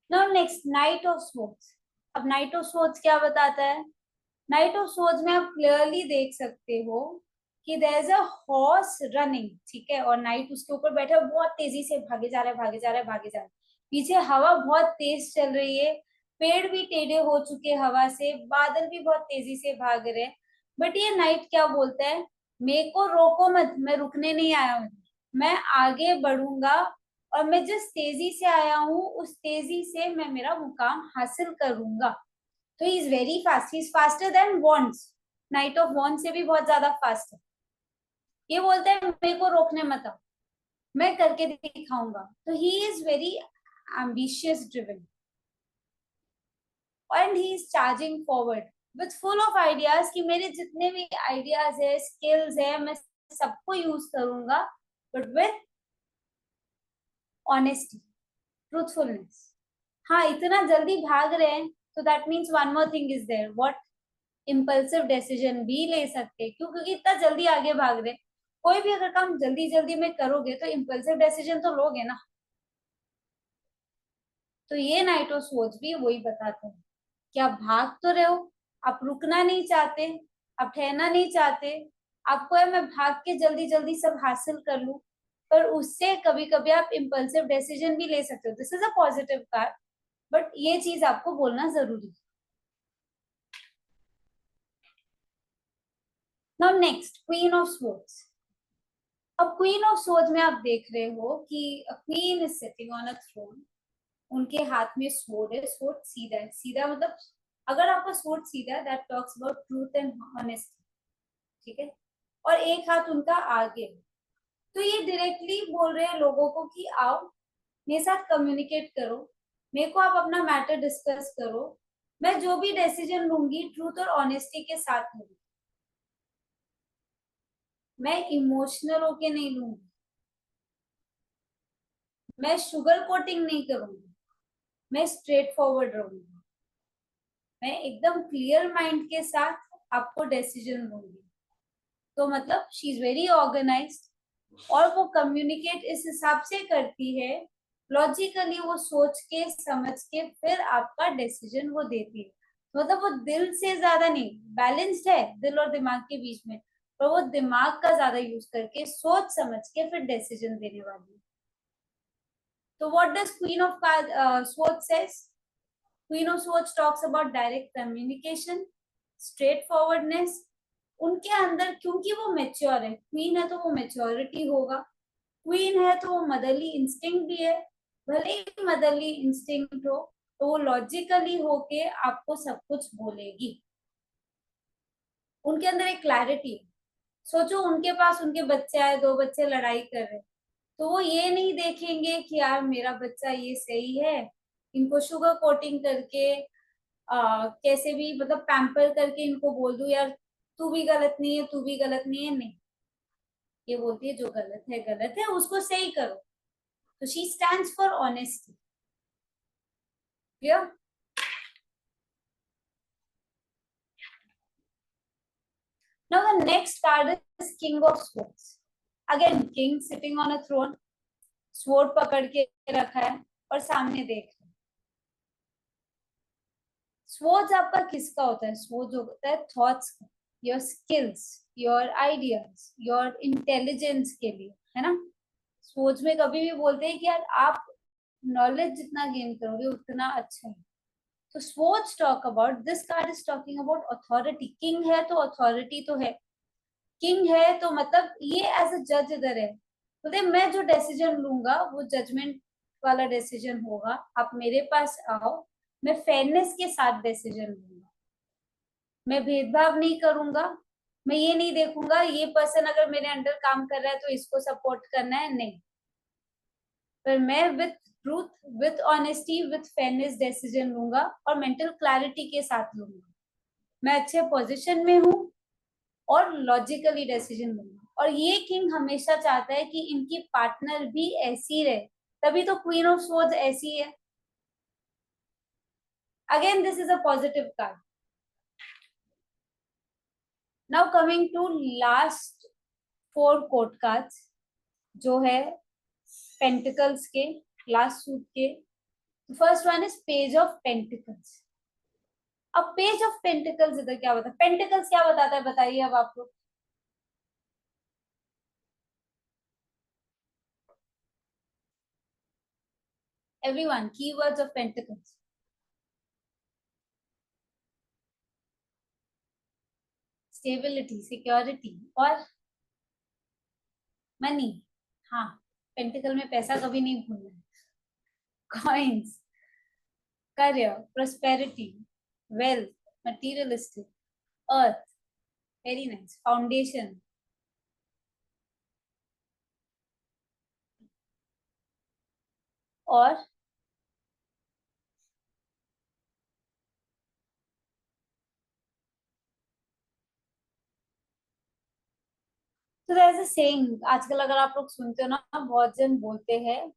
Now next, night of swords. अब नाइट ऑफ सोर्ड्स क्या बताता है? नाइट ऑफ सोर्ड्स में आप क्लियरली देख सकते हो कि there is a horse running, ठीक है, और नाइट उसके ऊपर बैठा है, बहुत तेजी से भागे जा रहा है, भागे जा रहा है, भागे जा रहा है। पीछे हवा बहुत तेज चल रही है, पेड़ भी टेढ़े हो चुके हवा से, बादल भी बहुत तेजी से भाग रहे हैं। बट ये नाइट क्या बोलता है? मेरे को रोको मत, मैं रुकने नहीं आया हूँ, मैं आगे बढ़ूंगा और मैं जिस तेजी से आया हूँ उस तेजी से मैं मेरा मुकाम हासिल करूंगा। तो ही is very fast, he is faster than wants. Night of wants से भी बहुत ज्यादा फास्ट है। ये बोलता है मेरे को रोकने मत आओ, मैं करके दिखाऊंगा। तो ही is very ambitious driven and he is charging forward with full of ideas कि मेरे जितने भी आइडियाज है, स्किल्स है, मैं सबको यूज करूंगा, बट विथ ऑनेस्टी, ट्रूथफुलनेस। हाँ, इतना जल्दी भाग रहे हैं तो that means one more thing is there, what? Impulsive decision भी ले सकते हैं। क्यों? क्योंकि इतना जल्दी आगे भाग रहे, कोई भी अगर काम जल्दी जल्दी में करोगे तो इम्पल्सिव डिसीजन तो लोगे ना। तो ये नाइट ऑफ सोच भी वही बताते हैं कि आप भाग तो रहे हो, आप रुकना नहीं चाहते, आप ठहरना नहीं चाहते, आपको है मैं भाग के जल्दी जल्दी सब हासिल कर लूं, पर उससे कभी कभी आप इम्पल्सिव डिसीजन भी ले सकते हो। This is a positive card, but ये चीज आपको बोलना जरूरी है। Now next, queen of swords. अब क्वीन ऑफ स्वॉर्ड्स में आप देख रहे हो कि queen is sitting on a throne, उनके हाथ में स्वॉर्ड है, स्वॉर्ड सीधा है, सीधा मतलब अगर आपका स्वॉर्ड सीधा है that talks about truth and honesty, ठीक है, और एक हाथ उनका आगे है। तो ये डायरेक्टली बोल रहे हैं लोगों को कि आओ मेरे साथ कम्युनिकेट करो, मेरे को आप अपना मैटर डिस्कस करो, मैं जो भी डिसीजन लूंगी ट्रूथ और ऑनेस्टी के साथ लूंगी, मैं इमोशनल होके नहीं लूंगी, मैं शुगर कोटिंग नहीं करूंगी, मैं स्ट्रेट फॉरवर्ड रहूंगी, मैं एकदम क्लियर माइंड के साथ आपको डिसीजन लूंगी। तो मतलब शी इज वेरी ऑर्गेनाइज्ड और वो कम्युनिकेट इस हिसाब से करती है, लॉजिकली वो सोच के समझ के फिर आपका डिसीजन वो देती है। मतलब वो दिल से ज्यादा नहीं, बैलेंस्ड है दिल और दिमाग के बीच में, पर वो दिमाग का ज्यादा यूज करके सोच समझ के फिर डिसीजन देने वाली है। तो what does queen of swords says? Queen of swords talks about direct communication, straight forwardness. उनके अंदर क्योंकि वो मेच्योर है, क्वीन है तो वो मेच्योरिटी होगा, क्वीन है तो वो मदरली इंस्टिंक्ट भी है, भले ही मदरली इंस्टिंक्ट हो तो वो लॉजिकली होके आपको सब कुछ बोलेगी। उनके अंदर एक क्लैरिटी है। सोचो उनके पास उनके बच्चे आए, दो बच्चे लड़ाई कर रहे, तो वो ये नहीं देखेंगे कि यार मेरा बच्चा ये सही है, इनको शुगर कोटिंग करके कैसे भी मतलब पैम्पर करके इनको बोल दूं यार तू भी गलत नहीं है, तू भी गलत नहीं है, नहीं। ये बोलती है जो गलत है उसको सही करो। तो she stands for honesty. Clear? Now the next card is king of swords. Again king sitting on a throne, sword पकड़ के रखा है और सामने देख रहा है। स्वॉर्ड्स आपका किसका होता है? स्वॉर्ड्स होता है थॉट्स का, your skills, your ideas, your intelligence के लिए, है ना। स्वॉर्ड्स में कभी भी बोलते हैं कि यार आप नॉलेज जितना गेन करोगे उतना अच्छा है। तो swords talk about, this card is talking about authority. King है तो अथॉरिटी तो है, किंग है तो मतलब ये एज अ जज इधर है, बोलते मैं जो डिसीजन लूंगा वो जजमेंट वाला डिसीजन होगा, आप मेरे पास आओ, मैं फेयरनेस के साथ डिसीजन लूंगा, मैं भेदभाव नहीं करूंगा, मैं ये नहीं देखूंगा ये पर्सन अगर मेरे अंडर काम कर रहा है तो इसको सपोर्ट करना है, नहीं, पर मैं with truth, with honesty, with fairness decision लूंगा और मेंटल क्लैरिटी के साथ लूंगा। मैं अच्छे पोजीशन में हूँ, और लॉजिकली डिसीजन लेना। और ये किंग हमेशा चाहता है कि इनकी पार्टनर भी ऐसी रहे, तभी तो क्वीन ऑफ स्वॉर्ड्स ऐसी है। Again this is a positive card. Now coming to last 4 court cards, जो है पेंटिकल्स के लास्ट सूट के। First one is page of pentacles. अब पेज ऑफ पेंटिकल्स इधर क्या बताता है, पेंटिकल्स क्या बताता है बताइए अब आप लोग। Everyone, keywords of pentacles. Stability, security और मनी। हाँ, पेंटिकल में पैसा कभी नहीं भूलना है। Coins, career, prosperity, wealth, materialistic, earth, very nice, foundation, और तो ऐसे सेइंग आजकल अगर आप लोग सुनते हो ना, बहुत जन बोलते हैं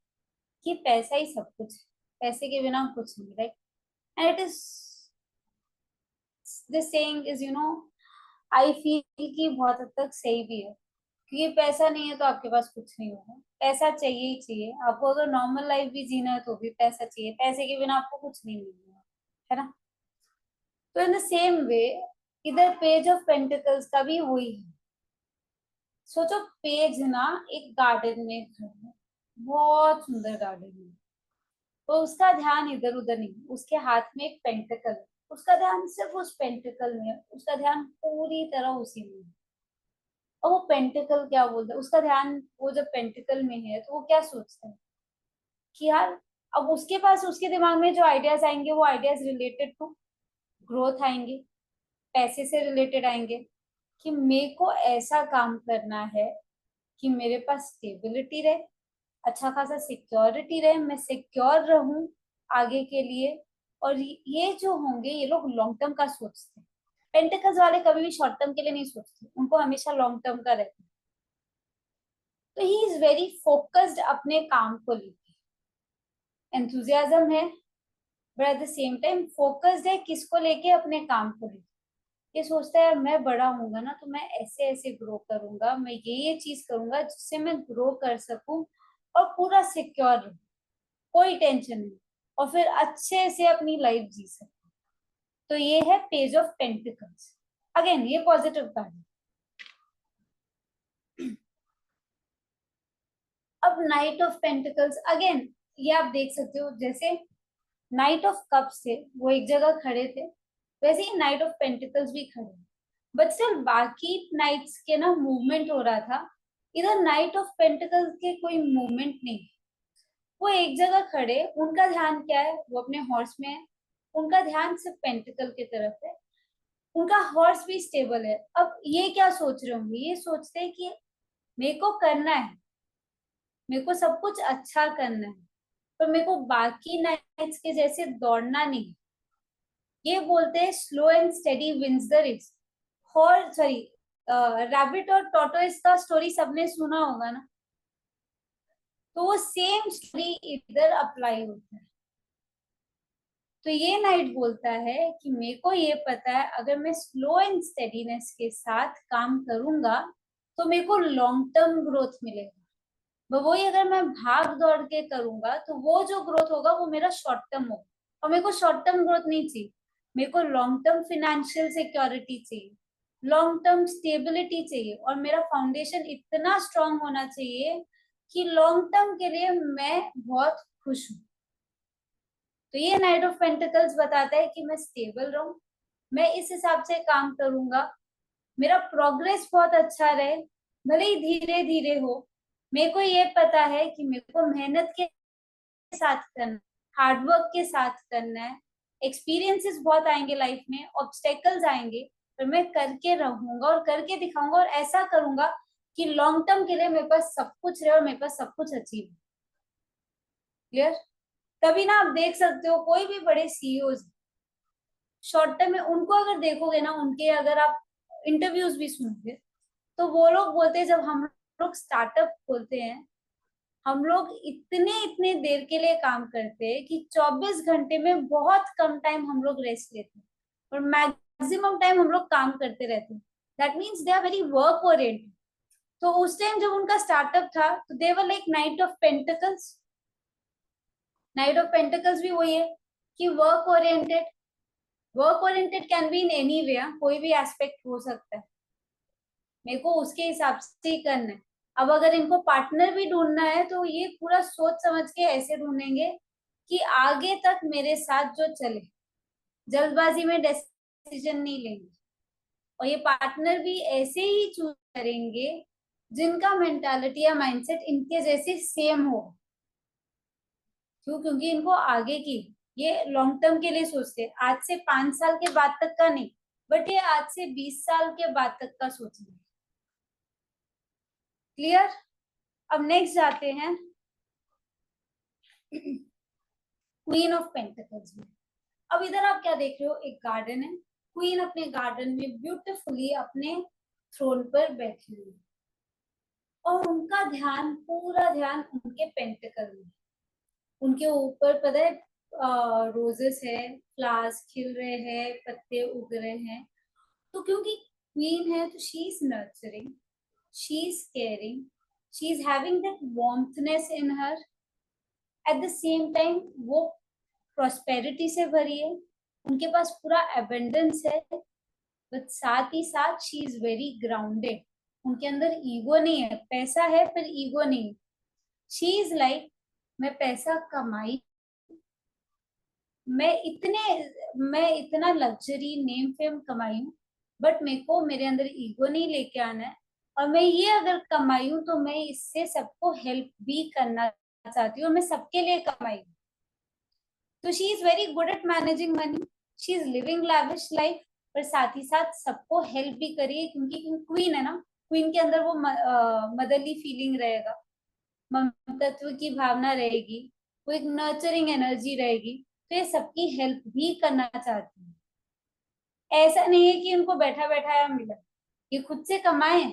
कि पैसा ही सब कुछ है, पैसे के बिना कुछ नहीं, right? And it is this saying is I feel कि बहुत हद तक सही भी है, क्योंकि पैसा नहीं है तो आपके पास कुछ नहीं होगा। पैसा चाहिए ही चाहिए आपको, अगर नॉर्मल लाइफ भी जीना है तो भी पैसा चाहिए, पैसे के बिना आपको कुछ नहीं मिलेगा, है ना? तो इन द सेम वे इधर पेज ऑफ पेंटिकल्स का भी वही है। सोचो पेज ना एक गार्डन में खड़ा है, बहुत सुंदर गार्डन है, तो उसका ध्यान इधर उधर नहीं, उसके हाथ में एक पेंटिकल है, उसका ध्यान सिर्फ उस पेंटिकल में है, उसका ध्यान पूरी तरह उसी में है। और वो पेंटिकल क्या बोलता है, उसका ध्यान वो जब पेंटिकल में है तो वो क्या सोचता है कि यार, अब उसके पास उसके दिमाग में जो आइडियाज आएंगे वो आइडियाज रिलेटेड टू ग्रोथ आएंगे, पैसे से रिलेटेड आएंगे, कि मेरे को ऐसा काम करना है कि मेरे पास स्टेबिलिटी रहे, अच्छा खासा सिक्योरिटी रहे, मैं सिक्योर रहूं आगे के लिए। और ये जो होंगे ये लोग लॉन्ग टर्म का सोचते हैं। पेंटिकल्स वाले कभी भी शॉर्ट टर्म के लिए नहीं सोचते, उनको हमेशा लॉन्ग टर्म का रहता है। तो ही इज वेरी फोकस्ड अपने काम को लेकर, एंथुजियाज्म है, but at the same time focused है किसको लेके, अपने काम को लेके। ये सोचता है मैं बड़ा होऊंगा ना तो मैं ऐसे ऐसे ग्रो करूंगा, मैं ये चीज करूंगा जिससे मैं ग्रो कर सकूं और पूरा सिक्योर रहूं, कोई टेंशन नहीं, और फिर अच्छे से अपनी लाइफ जी सकूं। तो ये है पेज ऑफ पेंटिकल्स। अगेन ये पॉजिटिव कार्ड है। अब नाइट ऑफ पेंटिकल्स, अगेन ये आप देख सकते हो, जैसे नाइट ऑफ कप्स थे वो एक जगह खड़े थे, वैसे ही नाइट ऑफ पेंटिकल्स भी खड़े, बट स्टिल बाकी नाइट्स के ना मूवमेंट हो रहा था, इधर नाइट ऑफ पेंटिकल्स के कोई मूवमेंट नहीं, वो एक जगह खड़े, उनका ध्यान क्या है, वो अपने हॉर्स में है, उनका ध्यान सिर्फ पेंटिकल की तरफ है, उनका हॉर्स भी स्टेबल है। अब ये क्या सोच रहे होंगे, ये सोचते हैं कि मेरे को करना है, मेरे को सब कुछ अच्छा करना है, पर मेरे को बाकी नाइट्स के जैसे दौड़ना नहीं। ये बोलते हैं slow and steady wins the race. और सॉरी, रैबिट और टॉर्टोइस का स्टोरी सबने सुना होगा ना, तो वो सेम स्टोरी इधर अप्लाई होता है। तो ये नाइट बोलता है कि मेरे को ये पता है अगर मैं स्लो एंड स्टेडीनेस के साथ काम करूंगा तो मेरे को लॉन्ग टर्म ग्रोथ मिलेगा। वही अगर मैं भाग दौड़ के करूंगा तो वो जो ग्रोथ होगा वो मेरा शॉर्ट टर्म होगा, और मेरे को शॉर्ट टर्म ग्रोथ नहीं चाहिए, मेरे को लॉन्ग टर्म फिनेंशियल सिक्योरिटी चाहिए, लॉन्ग टर्म स्टेबिलिटी चाहिए, और मेरा फाउंडेशन इतना स्ट्रांग होना चाहिए कि लॉन्ग टर्म के लिए मैं बहुत खुश हूँ। तो ये नाइट ऑफ पेंटिकल्स बताता है कि मैं स्टेबल रहूं, मैं इस हिसाब से काम करूंगा, मेरा प्रोग्रेस बहुत अच्छा रहे, भले ही धीरे धीरे हो। मेरे को ये पता है कि मेरे को मेहनत के साथ करना, हार्डवर्क के साथ करना है, एक्सपीरियंसेस बहुत आएंगे लाइफ में, ऑब्स्टेकल्स आएंगे, पर मैं करके रहूंगा और करके दिखाऊंगा, और ऐसा करूंगा कि लॉन्ग टर्म के लिए मेरे पास सब कुछ रहे और मेरे पास सब कुछ अचीव। क्लियर? तभी ना आप देख सकते हो कोई भी बड़े सीईओज शॉर्ट टर्म में, उनको अगर देखोगे ना, उनके अगर आप इंटरव्यूज भी सुनोगे तो वो लोग बोलते हैं जब हम लोग स्टार्टअप खोलते हैं हम लोग इतने इतने देर के लिए काम करते हैं कि 24 घंटे में बहुत कम टाइम हम लोग रेस्ट लेते हैं और मैक्सिमम टाइम हम लोग काम करते रहते हैं. That means they are very work oriented. तो उस टाइम जब उनका स्टार्टअप था तो they were like knight of pentacles. Knight of pentacles भी वही है कि work oriented. Work oriented can be in any way, कोई भी एस्पेक्ट हो सकता है. मेरे को उसके हिसाब से ही करना है. अब अगर इनको पार्टनर भी ढूंढना है तो ये पूरा सोच समझ के ऐसे ढूंढेंगे कि आगे तक मेरे साथ जो चले, जल्दबाजी में डिसीजन नहीं लेंगे. और ये पार्टनर भी ऐसे ही चूज करेंगे जिनका मेंटालिटी या माइंडसेट इनके जैसे सेम हो. क्यों? क्योंकि इनको आगे की, ये लॉन्ग टर्म के लिए सोचते हैं. आज से 5 साल के बाद तक का नहीं, बट ये आज से 20 साल के बाद तक का सोचेंगे. क्लियर? अब नेक्स्ट जाते हैं क्वीन ऑफ पेंटिकल्स में. अब इधर आप क्या देख रहे हो? एक गार्डन है. क्वीन अपने गार्डन में ब्यूटीफुली अपने थ्रोन पर बैठी हुई और उनका ध्यान, पूरा ध्यान उनके पेंटिकल में. उनके ऊपर पता है रोजेस है, फ्लावर्स खिल रहे हैं, पत्ते उग रहे हैं. तो क्योंकि क्वीन है तो she is nurturing, she is caring, she is having that warmthness in her. At the same time वो प्रॉस्पेरिटी से भरी है, उनके पास पूरा एबंडेंस है, बट साथ ही साथ शी इज वेरी ग्राउंडेड. उनके अंदर ईगो नहीं है. पैसा है पर ईगो नहीं. शी इज लाइक मैं पैसा कमाई, मैं इतना लग्जरी नेम फेम कमाई हूँ, बट मेरे को मेरे अंदर ईगो नहीं लेके आना है. और मैं ये अगर कमाई हूँ तो मैं इससे सबको हेल्प भी करना चाहती हूँ और मैं सबके लिए कमाई हूँ. तो she is very good at managing money, she is living lavish life, पर साथ ही साथ सबको हेल्प भी करिए क्योंकि क्वीन है ना. क्वीन के अंदर वो मदरली फीलिंग रहेगा, ममतत्व की भावना रहेगी, वो एक नर्चरिंग एनर्जी रहेगी. तो ये सबकी हेल्प भी करना चाहती है. ऐसा नहीं है कि उनको बैठा बैठाया मिला, ये खुद से कमाए,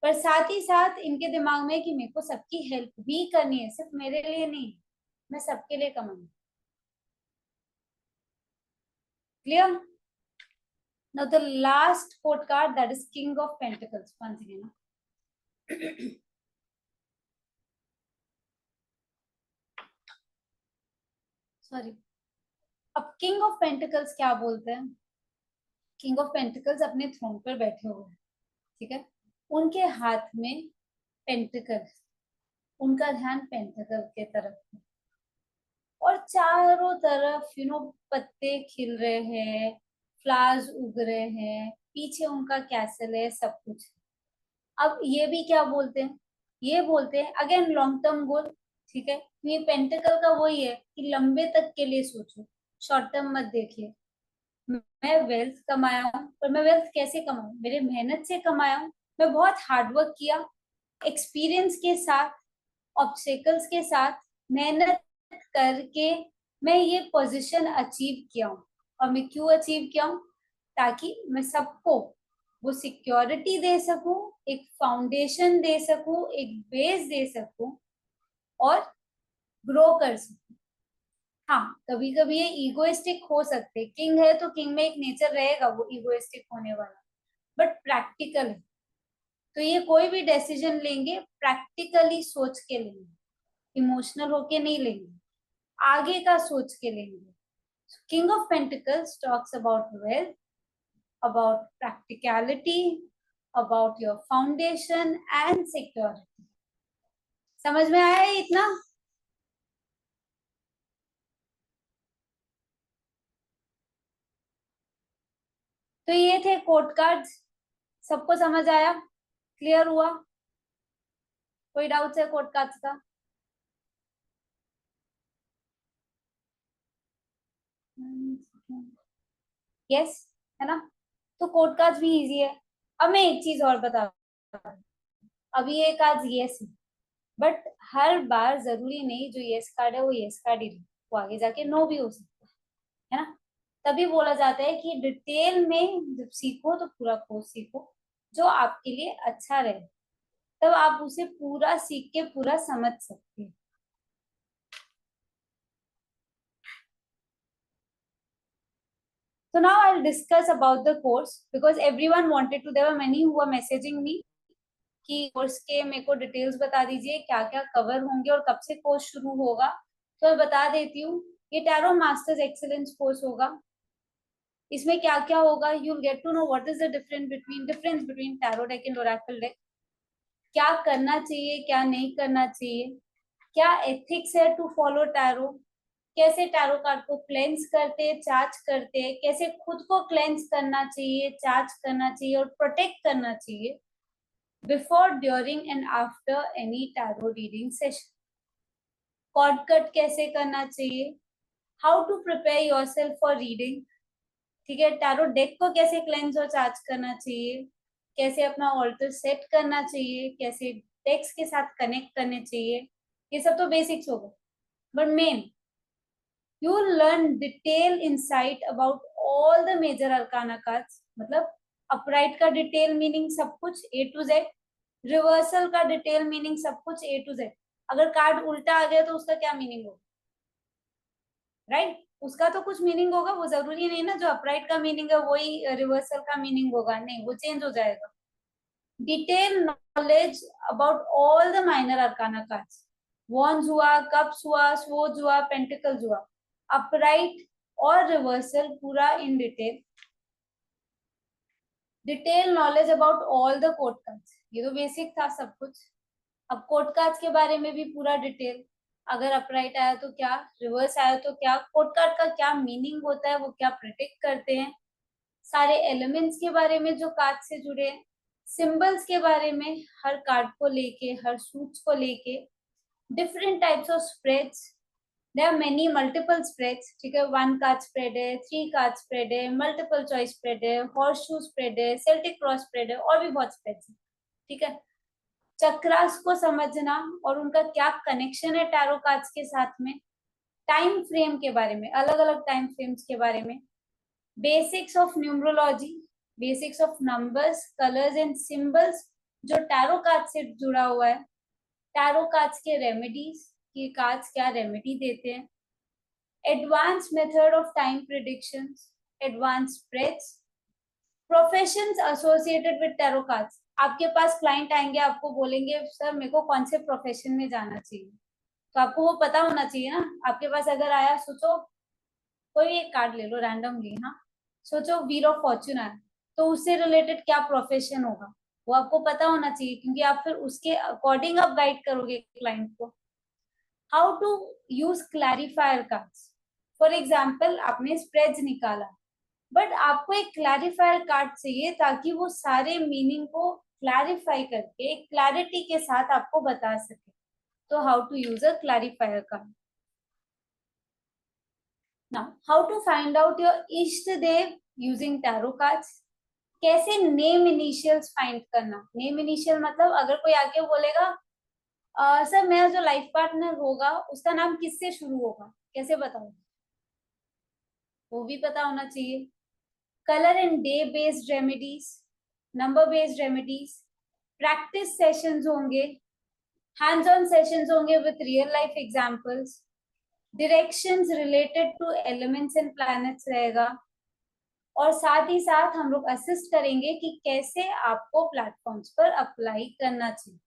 पर साथ ही साथ इनके दिमाग में कि मेरे को सबकी हेल्प भी करनी है, सिर्फ मेरे लिए नहीं, मैं सबके लिए कमाऊंगी. Clear? Now the last court card, that is king of pentacles. once again sorry. अब किंग ऑफ पेंटिकल्स क्या बोलते हैं? किंग ऑफ पेंटिकल्स अपने थ्रोन पर बैठे हुए हैं, ठीक है. उनके हाथ में पेंटिकल, उनका ध्यान पेंटिकल के तरफ है और चारों तरफ पत्ते खिल रहे हैं, फ्लावर्स उग रहे हैं, पीछे उनका कैसल है, सब कुछ. अब ये भी क्या बोलते हैं? ये बोलते हैं अगेन लॉन्ग टर्म गोल, ठीक है. ये पेंटिकल का वही है कि लंबे तक के लिए सोचो, शॉर्ट टर्म मत देखिए. मैं वेल्थ कमाया हूँ, पर मैं वेल्थ कैसे कमाऊं? मेरे मेहनत से कमाया हूँ, मैं बहुत हार्डवर्क किया, एक्सपीरियंस के साथ, ऑब्स्टेकल्स के साथ, मेहनत करके मैं ये पोजीशन अचीव किया हूँ. और मैं क्यों अचीव किया हूँ? ताकि मैं सबको वो सिक्योरिटी दे सकूं, एक फाउंडेशन दे सकूं, एक बेस दे सकूं और ग्रो कर सकूं. हाँ, कभी कभी ये इगोइस्टिक हो सकते. किंग है तो किंग में एक नेचर रहेगा वो इगोइस्टिक होने वाला, बट प्रैक्टिकल है. तो ये कोई भी डिसीजन लेंगे प्रैक्टिकली सोच के लेंगे, इमोशनल होके नहीं लेंगे, आगे का सोच के लेंगे. King of pentacles talks about wealth, about practicality, about your foundation and security. समझ में आया है इतना? तो ये थे कोड कार्ड्स. सबको समझ आया? क्लियर हुआ? कोई डाउट है कोड कार्ड्स का? यस है ना. तो कोड कार्ड्स भी इजी है. अब मैं एक चीज और बता, अभी ये कार्ड यस है, बट हर बार जरूरी नहीं जो यस कार्ड है वो यस कार्ड ही, वो आगे जाके नो भी हो सकता है ना. तभी बोला जाता है कि डिटेल में जब सीखो तो पूरा कोर्स सीखो जो आपके लिए अच्छा रहे, तब आप उसे पूरा सीख के पूरा समझ सकते हैं। So now I'll discuss about the course because everyone wanted to. There were many who were messaging me कि कोर्स के मेरे को डिटेल्स बता दीजिए, क्या क्या कवर होंगे और कब से कोर्स शुरू होगा। तो मैं बता देती हूँ, ये टैरो मास्टर्स एक्सीलेंस कोर्स होगा। इसमें क्या क्या होगा, you will get to know what is the difference between tarot deck and oracle deck, क्या करना चाहिए क्या नहीं करना चाहिए, क्या एथिक्स है टू फॉलो टैरो, कैसे टैरो कार्ड को क्लेंस करते चार्ज करते, कैसे खुद को क्लेंस करना चाहिए, चार्ज करना चाहिए और प्रोटेक्ट करना चाहिए before, during and after any tarot reading session. Cord cut कैसे करना चाहिए, how to prepare yourself for reading, ठीक है, टैरो डेक को कैसे क्लेंस और चार्ज करना चाहिए, कैसे अपना ऑल्टर सेट करना चाहिए, कैसे टेक्स्ट के साथ कनेक्ट करने चाहिए, ये सब तो बेसिक्स हो गए। But main, you will learn detail insight about all the major arcana cards, मतलब अपराइट का डिटेल मीनिंग सब कुछ A to Z, रिवर्सल का डिटेल मीनिंग सब कुछ A to Z। अगर कार्ड उल्टा आ गया तो उसका क्या मीनिंग होगा, राइट उसका तो कुछ मीनिंग होगा, वो जरूरी नहीं ना जो अपराइट का मीनिंग है वही रिवर्सल का मीनिंग होगा, नहीं वो चेंज हो जाएगा। Detail knowledge about all the minor arcana cards, wands हुआ, कप्स हुआ, स्वॉर्ड्स हुआ, पेंटिकल्स हुआ, अपराइट और रिवर्सल पूरा in detail. Detail knowledge about all the court cards, ये तो बेसिक था सब कुछ। अब कोड कार्ड्स के बारे में भी पूरा डिटेल, अगर अपराइट आया तो क्या, रिवर्स आया तो क्या, कोड कार्ड का क्या मीनिंग होता है, वो क्या प्रोटेक्ट करते हैं, सारे एलिमेंट्स के बारे में जो कार्ड से जुड़े हैं, सिंबल्स के बारे में हर कार्ड को लेके, हर सूट्स को लेके, different types of spreads, there are many multiple spreads, ठीक है, 1 कार्ड स्प्रेड है, 3 कार्ड स्प्रेड है, मल्टीपल चॉइस स्प्रेड है, हॉर्स शू स्प्रेड है, सेल्टिक क्रॉस स्प्रेड है, और भी बहुत स्प्रेड्स है, ठीक है। चक्रास को समझना और उनका क्या कनेक्शन है टैरो कार्ड्स के साथ में, टाइम फ्रेम के बारे में, अलग अलग टाइम फ्रेम्स के बारे में, basics of numerology, basics of numbers, colours and symbols जो टैरो कार्ड से जुड़ा हुआ है, टैरो कार्ड्स के रेमेडीज, कि कार्ड्स क्या रेमेडी देते हैं, advance method of time predictions, advance spreads, professions associated with tarot cards. आपके पास क्लाइंट आएंगे, आपको बोलेंगे सर मेरे को कौन से प्रोफेशन में जाना चाहिए, तो आपको वो पता होना चाहिए ना। आपके पास अगर आया, सोचो कोई एक कार्ड ले लो रैंडमली, हाँ सोचो व्हील ऑफ फॉर्च्यून आया, तो उससे रिलेटेड क्या प्रोफेशन होगा वो आपको पता होना चाहिए, क्योंकि आप फिर उसके अकॉर्डिंग आप गाइड करोगे क्लाइंट को। How to use clarifier cards, for example आपने स्प्रेड्स निकाला, बट आपको एक क्लैरिफायर कार्ड चाहिए ताकि वो सारे मीनिंग को क्लैरिफाई करके क्लैरिटी के साथ आपको बता सके, तो how to use a clarifier card. Now how to find out your इष्ट देव यूजिंग टैरो कार्ड्स, कैसे नेम इनिशियल्स फाइंड करना। नेम इनिशियल मतलब अगर कोई आके बोलेगा सर मेरा जो लाइफ पार्टनर होगा उसका नाम किससे शुरू होगा, कैसे बताऊं, वो भी पता होना चाहिए। Colour and day based remedies, number based remedies, practice sessions होंगे, हैंड्स ऑन सेशंस होंगे with real life examples, directions related two elements and planets रहेगा, और साथ ही साथ हम लोग असिस्ट करेंगे कि कैसे आपको प्लेटफॉर्म्स पर अप्लाई करना चाहिए,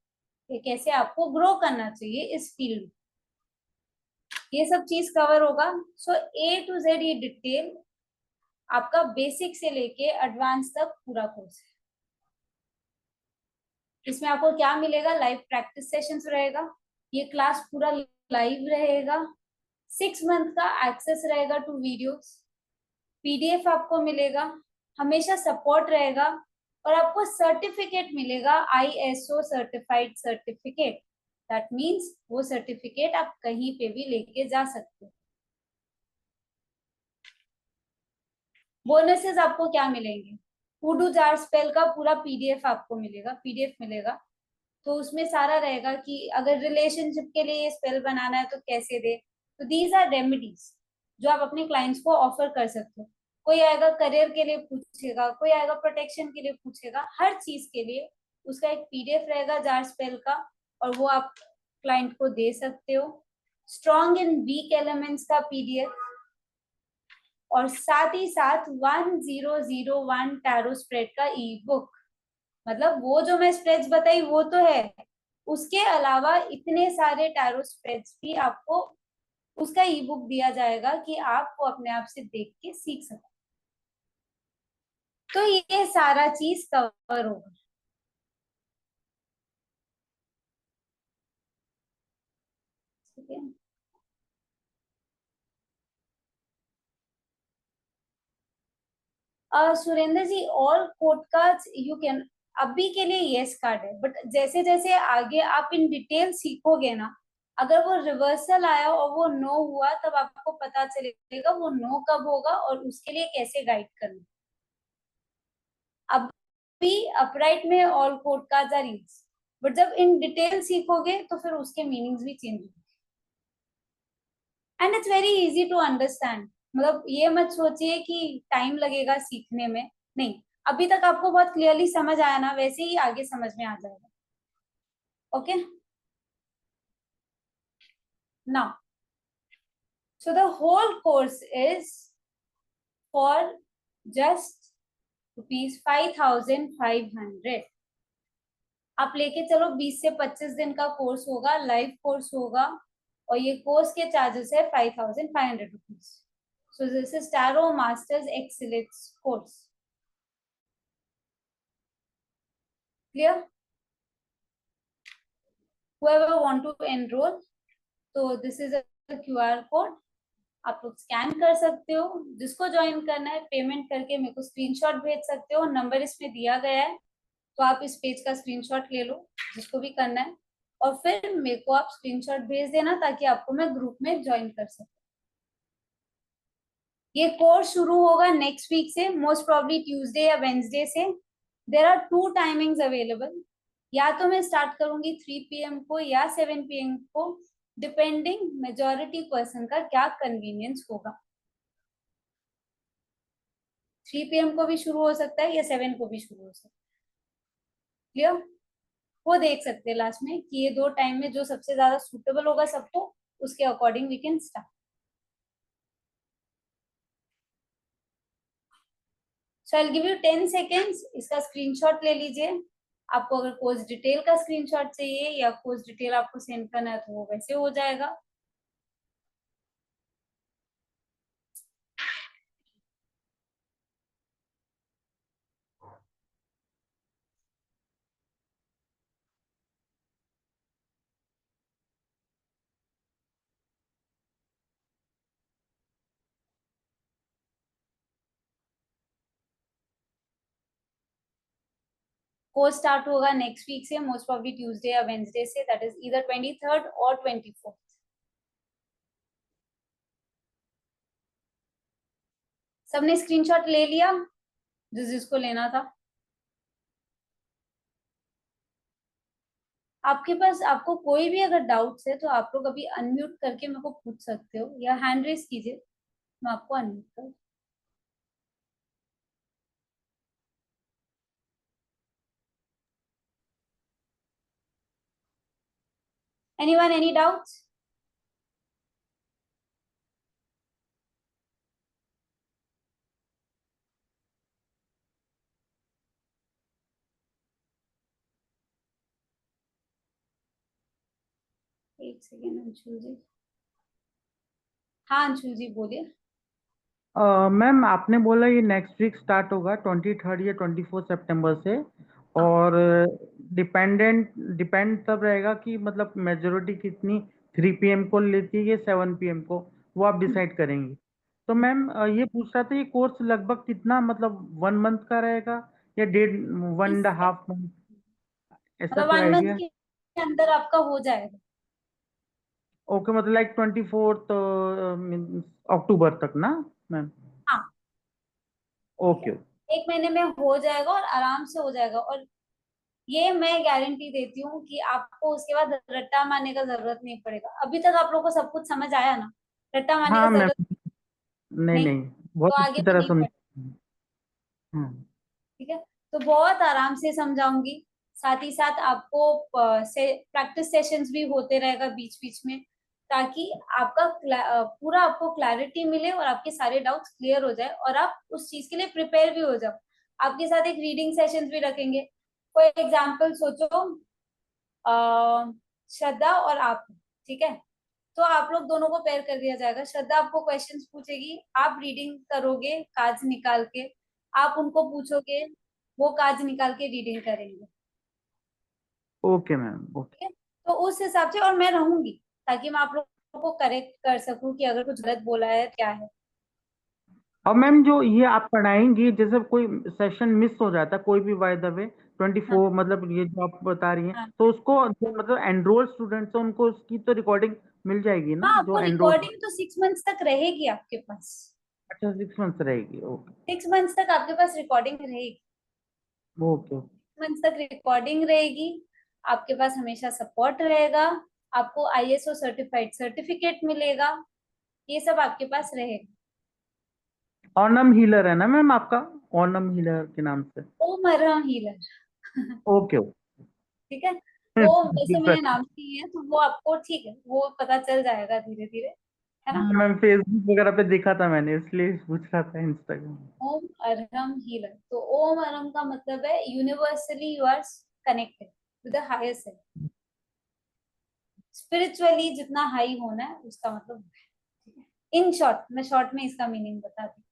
कैसे आपको ग्रो करना चाहिए इस फील्ड में, ये सब चीज कवर होगा। सो A to Z ये डिटेल आपका बेसिक से लेके एडवांस तक पूरा कोर्स है। इसमें आपको क्या मिलेगा, लाइव प्रैक्टिस सेशंस रहेगा, ये क्लास पूरा लाइव रहेगा, 6 मंथ का एक्सेस रहेगा टू वीडियोस, PDF आपको मिलेगा, हमेशा सपोर्ट रहेगा, और आपको सर्टिफिकेट मिलेगा ISO certified certificate. That means वो सर्टिफिकेट आप कहीं पे भी लेके जा सकते हो। बोनसेस आपको क्या मिलेंगे, वुडू जार स्पेल का पूरा PDF आपको मिलेगा, PDF मिलेगा, तो उसमें सारा रहेगा कि अगर रिलेशनशिप के लिए ये स्पेल बनाना है तो कैसे दे। तो दीज आर रेमेडीज जो आप अपने क्लाइंट्स को ऑफर कर सकते हो। कोई आएगा करियर के लिए पूछेगा, कोई आएगा प्रोटेक्शन के लिए पूछेगा, हर चीज के लिए उसका एक पीडीएफ रहेगा जार स्पेल का, और वो आप क्लाइंट को दे सकते हो। स्ट्रॉन्ग एंड वीक एलिमेंट्स का पीडीएफ, और साथ ही साथ 1001 टैरो स्प्रेड का ई बुक। मतलब वो जो मैं स्प्रेड्स बताई वो तो है, उसके अलावा इतने सारे टैरो स्प्रेड्स भी आपको उसका ई बुक दिया जाएगा कि आप वो अपने आप से देख के सीख सको। तो ये सारा चीज कवर होगा। ठीक है, Surendra ji, all court cards you can, अभी के लिए यस कार्ड है, बट जैसे जैसे आगे आप इन डिटेल सीखोगे ना, अगर वो रिवर्सल आया और वो नो हुआ, तब आपको पता चलेगा वो नो कब होगा और उसके लिए कैसे गाइड करना। अभी अपराइट में all court cards are used, but जब इन डिटेल सीखोगे तो फिर उसके मीनिंग्स भी चेंज होंगे। And it's very easy to understand. मतलब ये मत सोचिए कि टाइम लगेगा सीखने में, नहीं, अभी तक आपको बहुत क्लियरली समझ आया ना, वैसे ही आगे समझ में आ जाएगा। Okay, now so the whole course is for just ₹5,500। आप लेके चलो 20 से 25 दिन का कोर्स होगा, लाइव कोर्स होगा, और ये कोर्स के चार्जेस है ₹5,500। So this is Tarot Masters Excellence course. Clear? Whoever want to enroll, so this is a QR code. आप लोग स्कैन कर सकते हो, जिसको ज्वाइन करना है पेमेंट करके मेरे को स्क्रीनशॉट भेज सकते हो, नंबर इसमें दिया गया है, तो आप इस पेज का स्क्रीनशॉट ले लो जिसको भी करना है, और फिर मेरे को आप स्क्रीनशॉट भेज देना ताकि आपको मैं ग्रुप में ज्वाइन कर सकूं। ये कोर्स शुरू होगा नेक्स्ट वीक से, मोस्ट प्रॉब्ली ट्यूसडे या वेंसडे से। देर आर 2 टाइमिंग्स अवेलेबल, या तो मैं स्टार्ट करूंगी 3 PM को या 7 PM को, डिपेंडिंग मेजोरिटी पर्सन का क्या कन्वीनियंस होगा। 3 PM को भी शुरू हो सकता है या 7 को भी शुरू हो सकता है। क्लियर? वो देख सकते हैं लास्ट में कि ये 2 टाइम में जो सबसे ज्यादा सुटेबल होगा सबको, उसके according we can start. So I will give you 10 seconds, इसका स्क्रीनशॉट ले लीजिए। आपको अगर कोर्स डिटेल का स्क्रीनशॉट चाहिए या कोर्स डिटेल आपको सेंड करना है तो वो वैसे हो जाएगा। कोर्स स्टार्ट होगा नेक्स्ट वीक से, मोस्ट प्रॉब्ली ट्यूसडे या वेंसडे से, दैट इज ईदर 23rd और 24th। सबने स्क्रीनशॉट ले लिया जिसको लेना था? आपके पास, आपको कोई भी अगर डाउट्स है तो आप लोग अभी अनम्यूट करके मेरे को पूछ सकते हो या हैंड रेस कीजिए, मैं आपको अनम्यूट कर। Anyone, any doubts? एक सेकेंड अंशु जी। हाँ अंशु जी बोलिए। मैम आपने बोला ये नेक्स्ट वीक स्टार्ट होगा 23rd या 24 सितंबर से, हाँ, और डिपेंड तब रहेगा कि मतलब मेजोरिटी कितनी 3 PM को लेती है या 7 PM को, वो आप डिसाइड करेंगे। तो मैम ये पूछ रहा था ये कोर्स लगभग कितना, मतलब 1 मंथ का रहेगा या 1.5 मंथ, ऐसा मतलब कोई 1 मंथ आइडिया? के अंदर आपका हो जाएगा। ओके, मतलब लाइक 24 अक्टूबर तक ना मैम? हाँ, ओके। 1 महीने में हो जाएगा और आराम से हो जाएगा, और ये मैं गारंटी देती हूँ कि आपको उसके बाद रट्टा मारने का जरूरत नहीं पड़ेगा। अभी तक आप लोगों को सब कुछ समझ आया ना, रट्टा मारने का हाँ मैम, जरूरत नहीं नहीं। नहीं। बहुत तो अच्छी आगे मैं तरह नहीं समझ। पढ़, हम्म। ठीक है। तो बहुत आराम से समझाऊंगी, साथ ही साथ आपको प्रैक्टिस सेशंस भी होते रहेगा बीच बीच में, ताकि आपका पूरा आपको क्लैरिटी मिले और आपके सारे डाउट्स क्लियर हो जाए और आप उस चीज के लिए प्रिपेयर भी हो जाओ। आपके साथ एक रीडिंग सेशंस भी रखेंगे। फॉर एग्जाम्पल सोचो, श्रद्धा और आप, ठीक है, तो आप लोग दोनों को पेयर कर दिया जाएगा। श्रद्धा आपको क्वेश्चंस पूछेगी, आप रीडिंग करोगे कार्ड्स निकाल के, आप उनको पूछोगे, वो कार्ड्स निकाल के रीडिंग करेंगे, ओके मैम, ओके। ठीक है। तो उस हिसाब से, और मैं रहूंगी ताकि मैं आप लोगों को करेक्ट कर सकूं कि अगर कुछ गलत बोला है क्या है। और मैम जो ये आप पढ़ाएंगी, जैसे कोई सेशन मिस हो जाता है कोई भी, बाय द वे 24, हाँ मतलब ये जो आप बता रही हैं, हाँ तो उसको जो मतलब एनरोल स्टूडेंट्स हैं उनको उसकी तो रिकॉर्डिंग मिल जाएगी ना, हाँ, जो आपको एनरोल। रिकॉर्डिंग तो 6 मंथ्स तक रहेगी आपके पास। अच्छा, 6 मंथ्स रहेगी, ओके। 6 मंथ्स तक आपके पास रिकॉर्डिंग रहेगी। ओके। 6 मंथ्स तक रिकॉर्डिंग रहेगी। आपके पास हमेशा सपोर्ट रहेगा। आपको ISO सर्टिफाइड सर्टिफिकेट मिलेगा। ये सब आपके पास रहेगा। ओनम हीलर है ना मैम आपका? ओनम हीलर के नाम से? ओम अरहम हीलर। ओके, ठीक है। वो वैसे ओके। मैंने नाम की है, तो वो आपको ठीक है, वो पता चल जाएगा धीरे धीरे, है ना। हाँ मैम, फेसबुक वगैरह पे देखा था मैंने, इसलिए पूछ रहा था, इंस्टाग्राम। ओम अरहम हीलर, तो ओम अरहम का मतलब है universally you are connected with the higher self. Spiritually जितना हाई होना है उसका मतलब, ठीक है। इन शॉर्ट, मैं शॉर्ट में इसका मीनिंग बताती हूँ।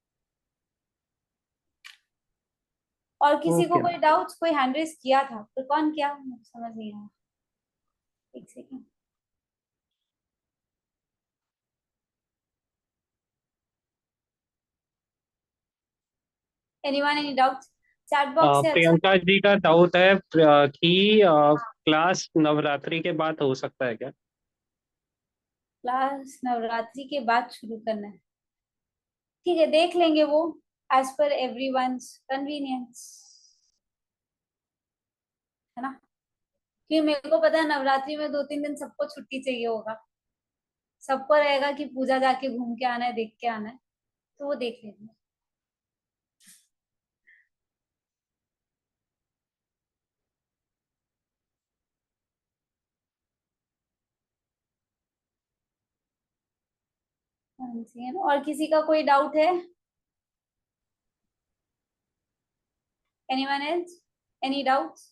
और किसी को ओके कोई मैम। डाउट, कोई हैंड रेज किया था तो कौन किया, मुझे समझ नहीं आया। एक second. Anyone, any doubt? Chat box से अच्छा। प्रियंका जी का डाउट है कि क्लास नवरात्रि के बाद हो सकता है क्या? क्लास नवरात्रि के बाद शुरू करना है, ठीक है, देख लेंगे वो, एज पर एवरीवन्स कन्वीनियंस, है ना। क्योंकि मेरे को पता है नवरात्रि में 2-3 दिन सबको छुट्टी चाहिए होगा। सबको रहेगा कि पूजा जाके घूम के आना है, देख के आना है, तो वो देख लेंगे। और किसी का कोई डाउट है? Anyone else, any doubts?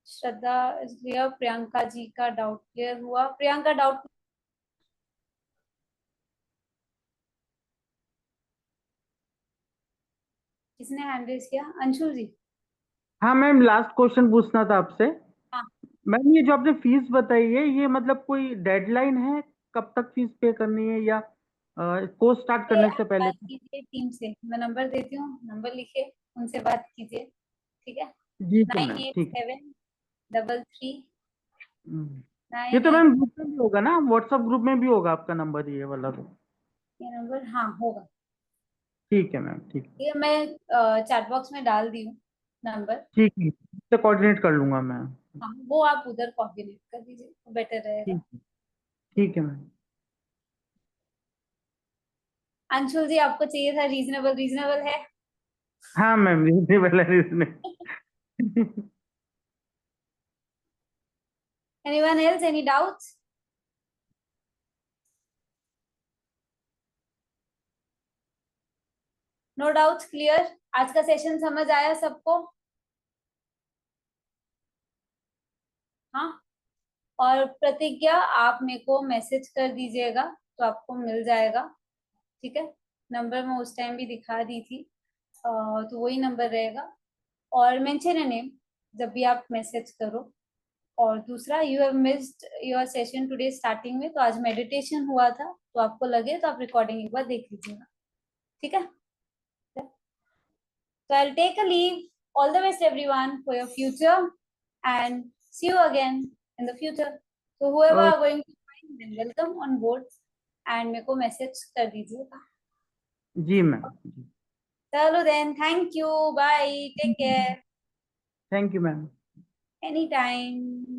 Shraddha is clear, Priyanka ji का डाउट क्लियर हुआ। प्रियंका डाउट किसने हैंड रेज किया? अंशुल जी। हाँ मैम, लास्ट क्वेश्चन पूछना था आपसे। हाँ, मैम ये जो आपने फीस बताई है, ये मतलब कोई डेडलाइन है कब तक फीस पे करनी है, या कोर्स स्टार्ट ये करने से आप पहले? बात कीजिए टीम से, मैं नंबर देती हूँ, नंबर लिखे, उनसे बात कीजिए, ठीक है। जी तो नाइन मैम, एट ठीक है। सेवन डबल थ्री हम्म। ये नाइन तो एट मैम ग्रुप में भी होगा ना, व्हाट्सएप ग्रुप में भी होगा आपका नंबर, ये वाला तो? ये नंबर हाँ होगा। ठीक है मैम, ठीक है। ये मैं चैट बॉक्स में डाल दी हूँ नंबर। ठीक है, इससे कोऑर्डिनेट कर लूंगा मैं। हाँ, वो आप उधर कोऑर्डिनेट कर दीजिए तो बेटर रहेगा। ठीक है। ठीक है मैम। अंशुल जी, आपको चाहिए था रीजनेबल, रीजनेबल है। हाँ मैम, रीजनेबल है, reasonable. Anyone else, any doubts? No doubts, clear? आज का सेशन समझ आया सबको? हाँ। और प्रतिज्ञा, आप मेरे को मैसेज कर दीजिएगा तो आपको मिल जाएगा, ठीक है। नंबर मैं उस टाइम भी दिखा दी थी, तो वही नंबर रहेगा। और मेंशन ए नेम जब भी आप मैसेज करो। और दूसरा, you have missed your session today starting में, तो आज मेडिटेशन हुआ था, तो आपको लगे तो आप रिकॉर्डिंग एक बार देख लीजिएगा, ठीक है। So I'll take a leave. All the best everyone for your future and see you again in the future. So whoever O, are going to join, then welcome on board and मेरे को message कर दीजिएगा। जी ma'am, जी। चलो then, thank you, bye, take care, thank you ma'am. anytime.